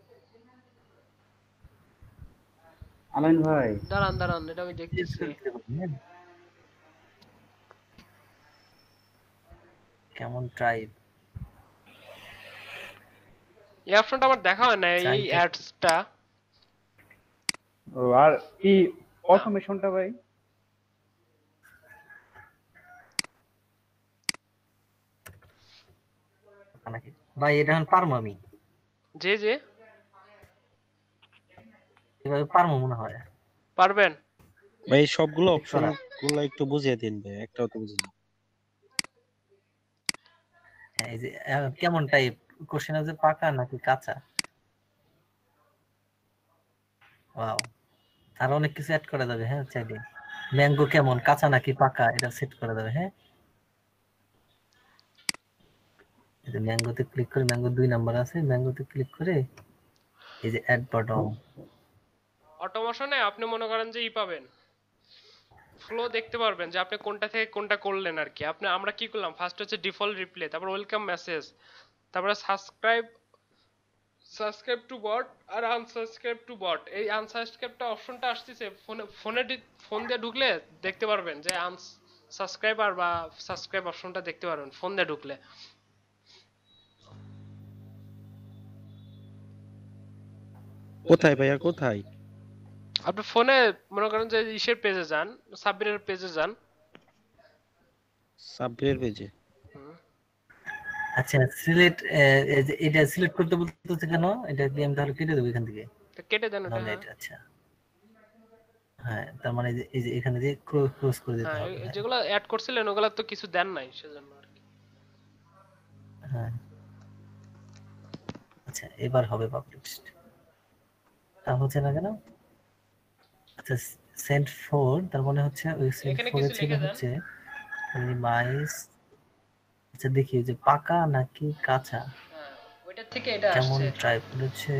আলাইন ভাই, দাঁড়ান দাঁড়ান, এটা আমি দেখতেছি। কেমন টাইপ, এই অপশনটা আমার দেখা হয় না, এই অ্যাডসটা। ও আর কি অটোমেশনটা ভাই? নাকি ভাই এটা এখন পারবো আমি? জি জি এভাবে পারবো মনে হয়। পারবেন। ভাই সবগুলো অপশন গুলো একটু বুঝিয়ে দিন ভাই, একটাও তো বুঝি না। এই যে কেমন টাইপ, কোশ্চেন আছে পাকা নাকি কাঁচা। ওয়াও, আর অনেক কিছু অ্যাড করা যাবে। হ্যাঁ চাইলে ম্যাঙ্গো কেমন, কাঁচা নাকি পাকা, এটা সেট করা যাবে। হ্যাঁ এই যে ম্যাঙ্গোতে ক্লিক করে, ম্যাঙ্গো 2 নাম্বার আছে, ম্যাঙ্গোতে ক্লিক করে এই যে অ্যাড বাটন। অটোমেশনে আপনি মনে করেন যে ই পাবেন, ফ্লো দেখতে পারবেন যে আপনি কোনটা থেকে কোনটা করলেন আর কি। আমরা কি করলাম, ফার্স্ট হচ্ছে ডিফল্ট রিপ্লে, তারপর ওয়েলকাম মেসেজ, তারপরে সাবস্ক্রাইব টু বট আর আনসাবস্ক্রাইব টু বট। এই আনসাবস্ক্রাইবটা অপশনটা আসতেছে ফোন দিয়ে ঢুকলে দেখতে পারবেন যে সাবস্ক্রাইবার বা সাবস্ক্রাইব অপশনটা দেখতে পারবেন ফোন দিয়ে ঢুকলে। কোথায় ভাইয়া কোথায়? আপনি ফোনে মনে করেন যে ইসের পেজে যান, সাব্বিরের পেজে যান। সাবরের পেজে? আচ্ছা সিলেক্ট, এটা সিলেক্ট করতে বলতেছে কেন? এটা দিয়ে আমি তাহলে কেটে দেবো এখান থেকে। কেটে দেন ওটা। আচ্ছা হ্যাঁ, তার মানে এই যে এখানে দিয়ে ক্লোজ করে দিতে হবে। যেগুলো অ্যাড করছিলেন ওগুলা তো কিছু দেন নাই সেজন্য আর কি। হ্যাঁ আচ্ছা এবার হবে পাবলিশড। তা হচ্ছে না কেন? আচ্ছা সেন্ড ফর, তার মানে হচ্ছে ওই সেন্ড ফরে ছিল হচ্ছে মিনিমাইজ। আচ্ছা দেখি যে পাকা নাকি কাঁচা। হ্যাঁ ওইটা থেকে এটা কেমন আসছে। টাইপ হচ্ছে।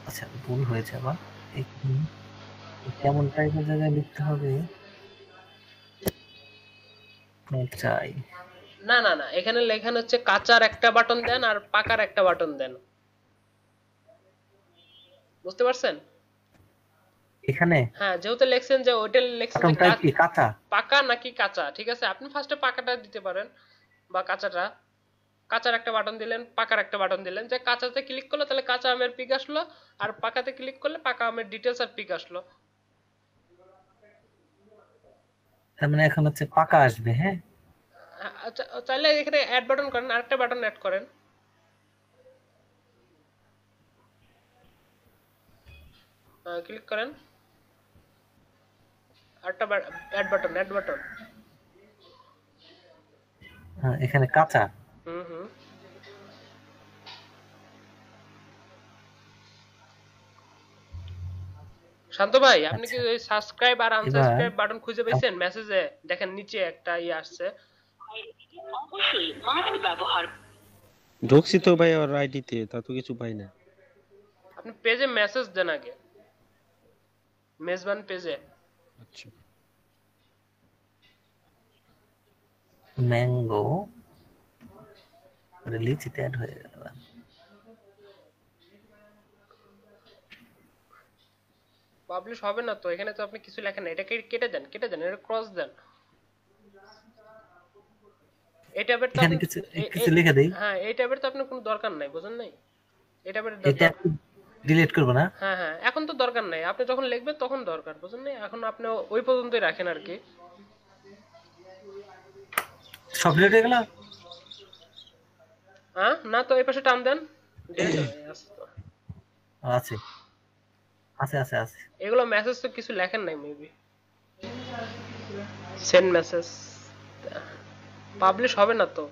আচ্ছা ভুল হয়েছে আবার। কেমন টাইপের জায়গায় লিখতে হবে চাই। না না না, এখানে লেখানো হচ্ছে কাঁচার একটা বাটন দেন আর পাকার একটা বাটন দেন। বুঝতে পারছেন? এখানে হ্যাঁ যেহেতু লেখছেন যে ওইটা লেখছেন যে টাইপ কি কাঁচা পাকা নাকি কাঁচা, ঠিক আছে আপনি ফার্স্টে পাকাটা দিতে পারেন বা কাঁচাটা। কাঁচার একটা বাটন দিলেন, পাকার একটা বাটন দিলেন। যে কাঁচাতে ক্লিক করলে তাহলে কাঁচা আমের পিক আসলো, আর পাকাতে ক্লিক করলে পাকা আমের ডিটেলস আর পিক আসলো। তার মানে এখন হচ্ছে পাকা আসবে। হ্যাঁ আচ্ছা চাইলে এখানে অ্যাড বাটন করেন, আরেকটা বাটন অ্যাড করেন। ক্লিক করেন আরেকটা অ্যাড বাটন। হ্যাঁ এখানে কাঁচা। হুম শান্ত ভাই আপনি কি ওই সাবস্ক্রাইব আর আনসাবস্ক্রাইব বাটন খুঁজে পেয়েছেন? মেসেজে দেখেন নিচে একটা আসছে। অবশ্যই মাস্ক ব্যবহার। ঢুকছি তো ভাই ওর আইডিতে, তা তো কিছু পাই না। আপনি পেজে মেসেজ দেন আগে, মেজবান পেজে। আচ্ছা ম্যাঙ্গো লিচিতে অ্যাড হয়ে গেল। পাবলিশ হবে না তো, এখানে তো আপনি কিছু লেখেন না। এটাকে কেটে দেন এটা ক্রস দেন। এই ট্যাবের তো এখানে কিছু লিখে দেই। হ্যাঁ এই ট্যাবের তো আপনার কোনো দরকার নাই, বুঝেন নাই? এই ট্যাবের এটা ডিলিট করব না। হ্যাঁ এখন তো দরকার নাই, আপনি যখন লিখবেন তখন দরকার, বুঝেন নাই? এখন আপনি ওই পর্যন্তই রাখেন আর কি। সব ডিলিট হয়ে গেল? হ্যাঁ না তো এই পাশে টান দেন। আছে আছে আছে আছে। এগুলো মেসেজ তো কিছু লেখেন নাই মেবি। সেন্ড মেসেজ পাবলিশ হবে না তো।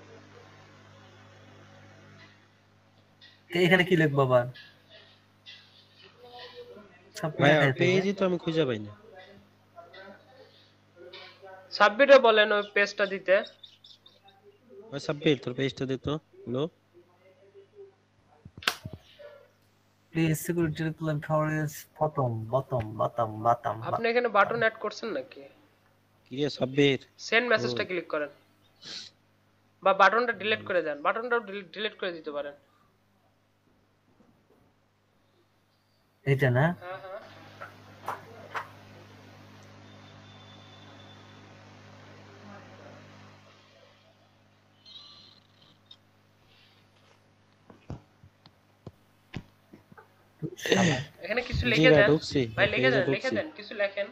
এখানে কি লিখবো আবার? ভাই পেজই তো আমি খুঁজে পাই না। সাবমিটে বলেন ওই পেজটা দিতে। ওই সাবমিট তোর পেজটা দে তো। Hello please security claim forest bottom. আপনি এখানে বাটন অ্যাড করছেন নাকি? কি রে সাবমিট? সেন্ড মেসেজটা ক্লিক করেন বা বাটনটা ডিলিট করে দেন। বাটনটাও ডিলিট করে দিতে পারেন। এটা না? হ্যাঁ এখানে কিছু লিখে দেন ভাই, লিখে দেন কিছু লেখেন।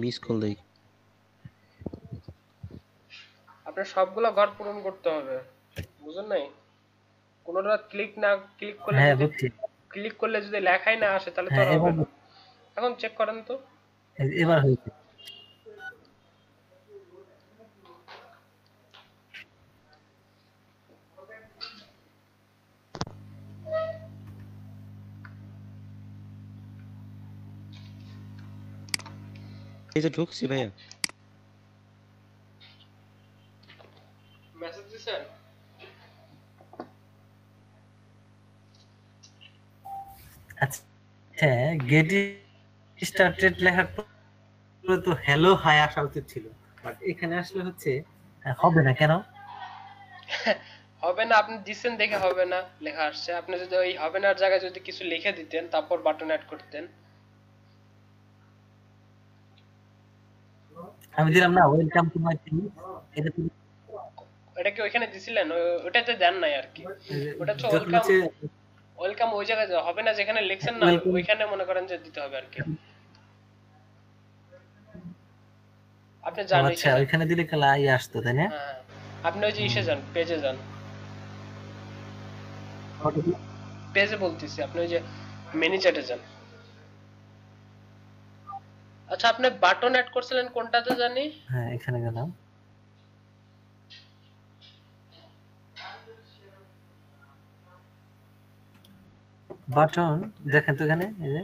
মিস কল দেই। আপনার সবগুলা ঘর পূরণ করতে হবে, বুঝেন নাই? কোনটা ক্লিক করলে ক্লিক করলে যদি লেখাই না আসে তাহলে তো হবে না। এখন চেক করেন তো। এবার হয়েছে। এই যে ঢুকছি ভাইয়া। আচ্ছা, গেট স্টার্টেড লেখার পরে তো হ্যালো হাই আসা উচিত ছিল, বাট এখানে আসলে হচ্ছে হবে না কেন? হবে না, আপনি দিচ্ছেন দেখে হবে না লেখা আসছে। আপনি যদি ওই হবে নার জায়গায় যদি কিছু লিখে দিতেন তারপর বাটন অ্যাড করতেন। আমি দিলাম না ওয়েলকাম টু মাই টিম, এটা তো এটা কি ওইখানে দিছিলেন? ওটাতে দেন নাই আর কি। ওটা হচ্ছে যখন ওয়েলকাম, হচ্ছে ওয়েলকাম ওই জায়গায় হবে না যেখানে লিখছেন না, welcome- ওইখানে মনে করেন যে দিতে হবে আর কি। আপনি ও জানেন আচ্ছা, ওইখানে দিলে কালা আই আসতো, তাই না? হ্যাঁ, আপনি ওই যে ইসে যান, পেজে যান, পেজে বলতেছি, আপনি ওই যে মেনু চ্যাটে যান। আচ্ছা, আপনি বাটন অ্যাড করছিলেন কোনটাতে জানি? হ্যাঁ, এখানে গেলাম। বাটন দেখেন তো এখানে, এই যে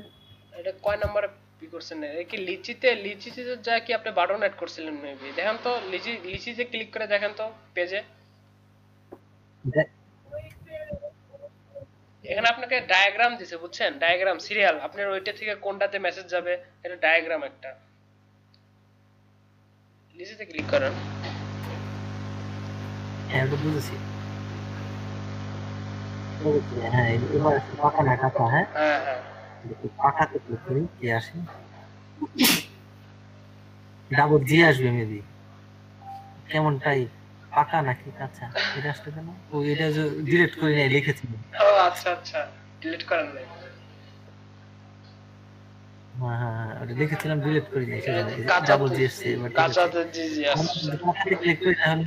এটা কয় নম্বরে কি করছেন? এই কি লিচিতে যা কি আপনি বাটন অ্যাড করছিলেন মেবি? দেখেন তো লিচিতে ক্লিক করে দেখেন তো পেজে। এখানে আপনাকে ডায়াগ্রাম দিছে, বুঝছেন? ডায়াগ্রাম সিরিয়াল, আপনার ওইটা থেকে কোনটাতে মেসেজ যাবে এটা ডায়াগ্রাম একটা। লিচিতে ক্লিক করেন। হ্যাঁ, ওটা বুঝেছি। হ্যাঁ, এবার পাকা না কাটা, হ্যাঁ হ্যাঁ হ্যাঁ, পাকাতে ক্লিক করি, কি আসে? ডাবল জি আসবে মেবি। কেমনটাই পাকা নাকি কাঁচা এটা আসলে কেন? ও এটা যে ডিলিট করে নিয়ে লিখেছি। ও আচ্ছা আচ্ছা, ডিলিট করেন নাই। হ্যাঁ হ্যাঁ হ্যাঁ, ওটা লিখেছিলাম ডিলিট করে নিয়ে, সেজন্য কাঁচা ডাবল জি এসছে। এবার কাঁচাতে জি জি আসছে। পাকাতে ক্লিক করে তাহলে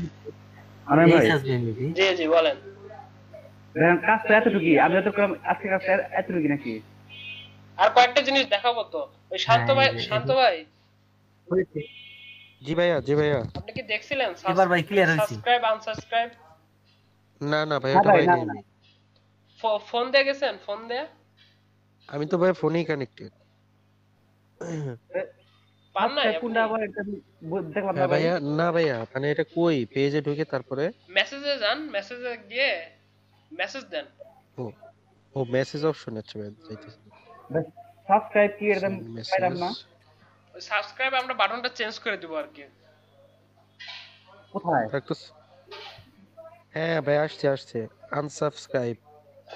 আরে ভাই এই আসবে মেবি। জি জি বলেন। দেখেন কাজ তো এতটুকুই, আমি তো করলাম আজকে কাজ এতটুকুই নাকি? আর কয়েকটা জিনিস দেখাবো তো। ওই শান্ত ভাই, শান্ত ভাই জি ভাইয়া, জি ভাইয়া। আপনি কি দেখছিলেন? এবার ভাই ক্লিয়ার হইছি। সাবস্ক্রাইব আনসাবস্ক্রাইব না না ভাই, না ওটা ভাই, হয় না, নাই। না। ফোন দিয়ে গেছেন? ফোন দিয়ে আমি তো ভাই ফোনেই কানেক্টেড। পান নাই সাবস্ক্রাইব কোনটা আবার এটা দেখলাম না হ্যাঁ ভাই। ভাইয়া, না ভাইয়া, মানে এটা কই পেজে ঢুকে তারপরে মেসেজে যান, মেসেজে গিয়ে মেসেজ দেন। ও ও মেসেজ অপশন আছে ভাই, যাইতেছি। সাবস্ক্রাইব কি এটা পাইলাম না। ওই সাবস্ক্রাইব আমরা বাটনটা চেঞ্জ করে দিব আর কি। কোথায়? হ্যাঁ ভাই, আসছে আনসাবস্ক্রাইব।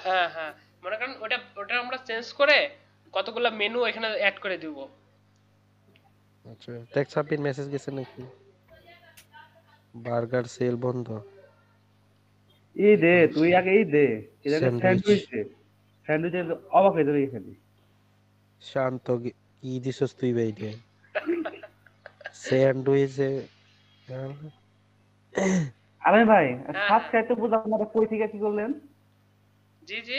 হ্যাঁ হ্যাঁ, মনে করেন ওটা আমরা চেঞ্জ করে কতগুলো মেনু এখানে অ্যাড করে দিব। আচ্ছা, টেক সাবমিট মেসেজ গেছে নাকি? বার্গার সেল বন্ধ। এই দে তুই আগে এই দে, এটা স্যান্ডউইচ। স্যান্ডউইচে অবাক হয়ে যাবে এখানে। শান্ত কি দিছস তুই ভাই রে? স্যান্ডউইচে আরে ভাই হ্যাঁ, সাবস্ক্রাইব তো বুঝলাম না, কই থেকে কি করলেন? জি জি,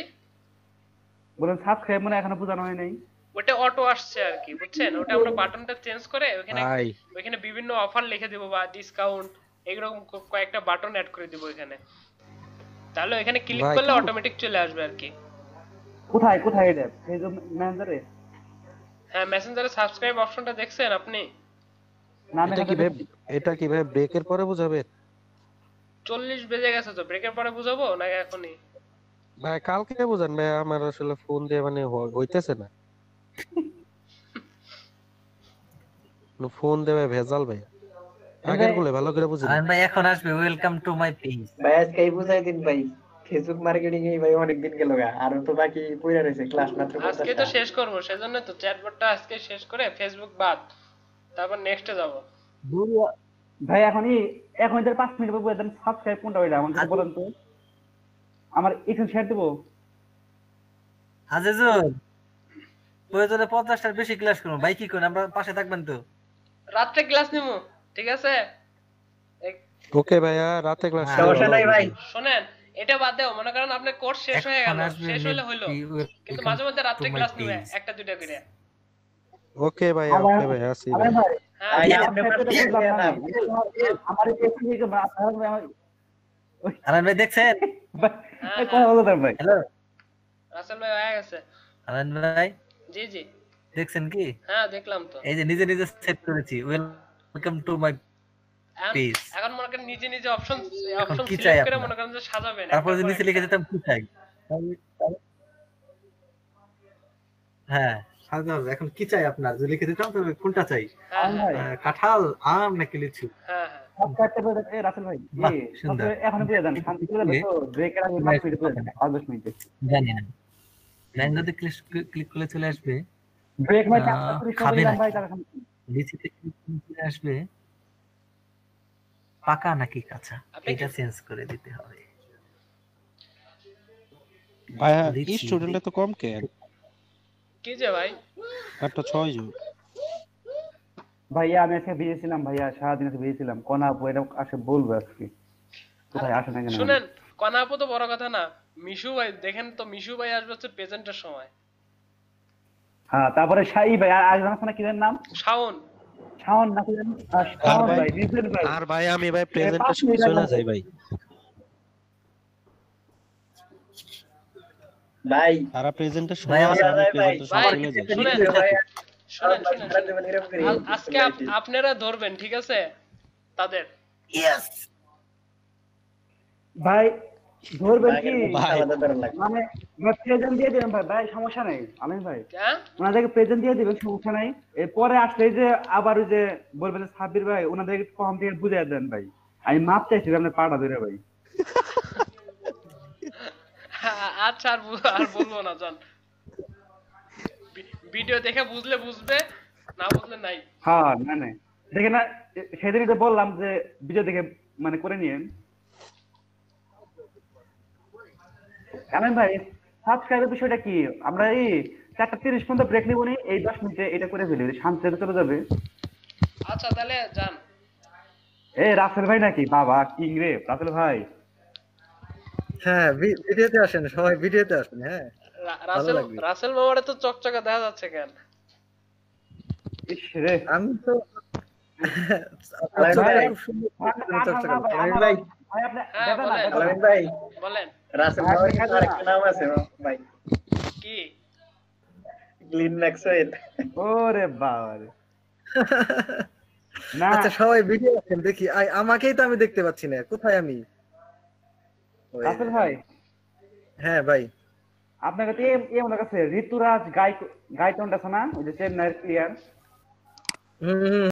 বলেন সাবস্ক্রাইব মানে এখনো বোঝানো হয় নাই। ওটা অটো আসছে আর কি, বুঝছেন? ওটা আমরা বাটনটা চেঞ্জ করে ভাই ওখানে বিভিন্ন অফার লিখে দেব বা ডিসকাউন্ট এরকম কয়েকটা বাটন অ্যাড করে দিব এখানে। তাহলে এখানে ক্লিক ভাই, করলে অটোমেটিক চলে আসবে আর কি। কোথায় কোথায় এটা? ফেসবুক ম্যানেজারে? হ্যাঁ, মেসেঞ্জারে সাবস্ক্রাইব অপশনটা দেখছেন আপনি? না আমি এটা কি ভাই ব্রেকের পরে বুঝাবে? 40 বেজে গেছে তো, ব্রেকের পরে বুঝাবো না এখনই? ভাই কালকে বুঝান ভাই, আমার আসলে ফোন দিয়ে মানে হইতেছে না। ফোন দেবে ভেজাল ভাই, আগের গুলো ভালো করে বুঝি। আর ভাই এখন আসবে ওয়েলকাম টু মাই পেজ। ভাই আজকে এই বুঝাই দিন ভাই, ফেসবুক মার্কেটিং এ ভাই অনেক দিন গেল গা, আর তো বাকি পড়ে রয়েছে ক্লাস মাত্র। আজকে তো শেষ করব, সেজন্য তো চ্যাটবটটা আজকে শেষ করে ফেসবুক বাদ, তারপর নেক্সটে যাব। ভাই এখন এদের 5 মিনিট পর বলেন সাবস্ক্রাইব কোনটা হইলো আমাকে বলেন তো। আমার একটু শেয়ার দেব। আজিজুল প্রয়োজনে 50টার বেশি ক্লাস করব ভাই, কি কোন আমরা পাশে থাকবেন তো? রাতে ক্লাস নিমু, ঠিক আছে? ওকে ভাইয়া, রাতে ক্লাস। সমস্যা নাই ভাই। শুনেন, এটা বাদ দাও, মনে করেন আপনার কোর্স শেষ হয়ে গেল, শেষ হলে হইলো, কিন্তু মাঝে মধ্যে রাতে ক্লাস নিবে একটা দুইটা করে। ওকে ভাইয়া, ওকে ভাইয়া, আসি ভাই। হ্যাঁ, আলান ভাই দেখছেন? কথা বলো তার ভাই। হ্যালো রাসেল ভাই হয়ে গেছে। আলান ভাই জি জি, দেখছেন কি? হ্যাঁ দেখলাম তো। এই যে নিজে নিজে সেট করেছি ওয়েলকাম টু মাই পেজ। এখন মনে করেন নিজে নিজে অপশন কি চাই সিলেক্ট করে আপনার? মনে করেন যে সাজাবেন। তারপর যদি নিচে লিখে দিতাম কি চাই, হ্যাঁ সাজা এখন কি চাই আপনার যদি লিখে দিতাম তবে কোনটা চাই হ্যাঁ হ্যাঁ কাঁঠাল আম নাকি লিচু হ্যাঁ হ্যাঁ সব কাটতে বলে এই রাসেল ভাই বাহ, সুন্দর। এখন বুঝে যান শান্তি করে দেন তো ব্রেকের আগে 5 মিনিট বুঝে যান 10 মিনিটে জানি না ম্যাঙ্গোতে ক্লিক করলে চলে আসবে ব্রেক মানে খাবে না ভাই তারা লিচিতে ক্লিক করলে চলে আসবে পাকা নাকি কাঁচা আপনি এটা চেঞ্জ করে দিতে হবে ভাইয়া লিচি। স্টুডেন্ট তো কম কেন কি যে ভাই একটা 6 জন ভাইয়া আমি আজকে ভিজেছিলাম ভাইয়া সারাদিন আজকে ভিজেছিলাম কোন আপু এটা আসে বলবো আজকে কোথায় আসে না কেন শুনেন কনা আপু তো বড় কথা না মিশু ভাই দেখেন তো মিশু ভাই আসবে হচ্ছে প্রেজেন্টের সময় হ্যাঁ তারপরে শাই ভাই আর আজ জানাস না কি নাম শাওন শাওন নাকি জানি শাওন ভাই রিজেন ভাই আর ভাই আমি ভাই প্রেজেন্টেশন চলে যাই ভাই ভাই তারা প্রেজেন্টেশন ভাই, আছে আমি ভাই, প্রেজেন্টেশন চলে যাই শুনেন শুনেন আজকে আপনারা ধরবেন ঠিক আছে তাদের ভাই ধরবেন কি আলাদা ধরন লাগবে মানে প্রেজেন্ট দিয়ে দিবেন ভাই ভাই সমস্যা নাই আমিন ভাই হ্যাঁ ওনাদেরকে প্রেজেন্ট দিয়ে দিবেন সমস্যা নাই এরপরে আসলে যে আবার ওই যে বলবেন যে সাব্বির ভাই ওনাদেরকে কম থেকে বুঝিয়ে দেন ভাই আমি মাপ চাইছি আপনার পাটা ধরে ভাই আচ্ছা আর বলবো না জান ভিডিও দেখে বুঝলে বুঝবে না বুঝলে নাই হ্যাঁ না না দেখে না সেদিনই তো বললাম যে ভিডিও দেখে মানে করে নিয়েন আমিন ভাই সাবস্ক্রাইবের বিষয়টা কি আমরা এই 4:30 পর্যন্ত ব্রেক নিব নি এই 10 মিনিটে এটা করে ফেলি শান্তিতে চলে যাবে আচ্ছা তাহলে যান এই রাসেল ভাই নাকি বাবা কিং রে রাসেল ভাই হ্যাঁ ভিডিওতে আসেন সবাই ভিডিওতে আসেন হ্যাঁ রাসেল রাসেল মামারে তো চকচকে দেখা যাচ্ছে কেন ইস রে আমি তো ভাই, খুব সুন্দর ভাই, ভাই ভাই আপনি হ্যাঁ, দেবেন না বলেন। দেবেন না। আলামিন ভাই বলেন রাসেল ভাই আরেকটা নাম আছে ভাই কি গ্লিন ম্যাক্সওয়েল ওরে বাবা রে না আচ্ছা সবাই ভিডিও আসেন দেখি আমাকেই তো আমি দেখতে পাচ্ছি না কোথায় আমি রাসেল ভাই হ্যাঁ ভাই আপনার কাছে মনে কাছে ঋতুরাজ গাইটন আছে না ওই যে চেন্নাইয়ের প্লেয়ার হুম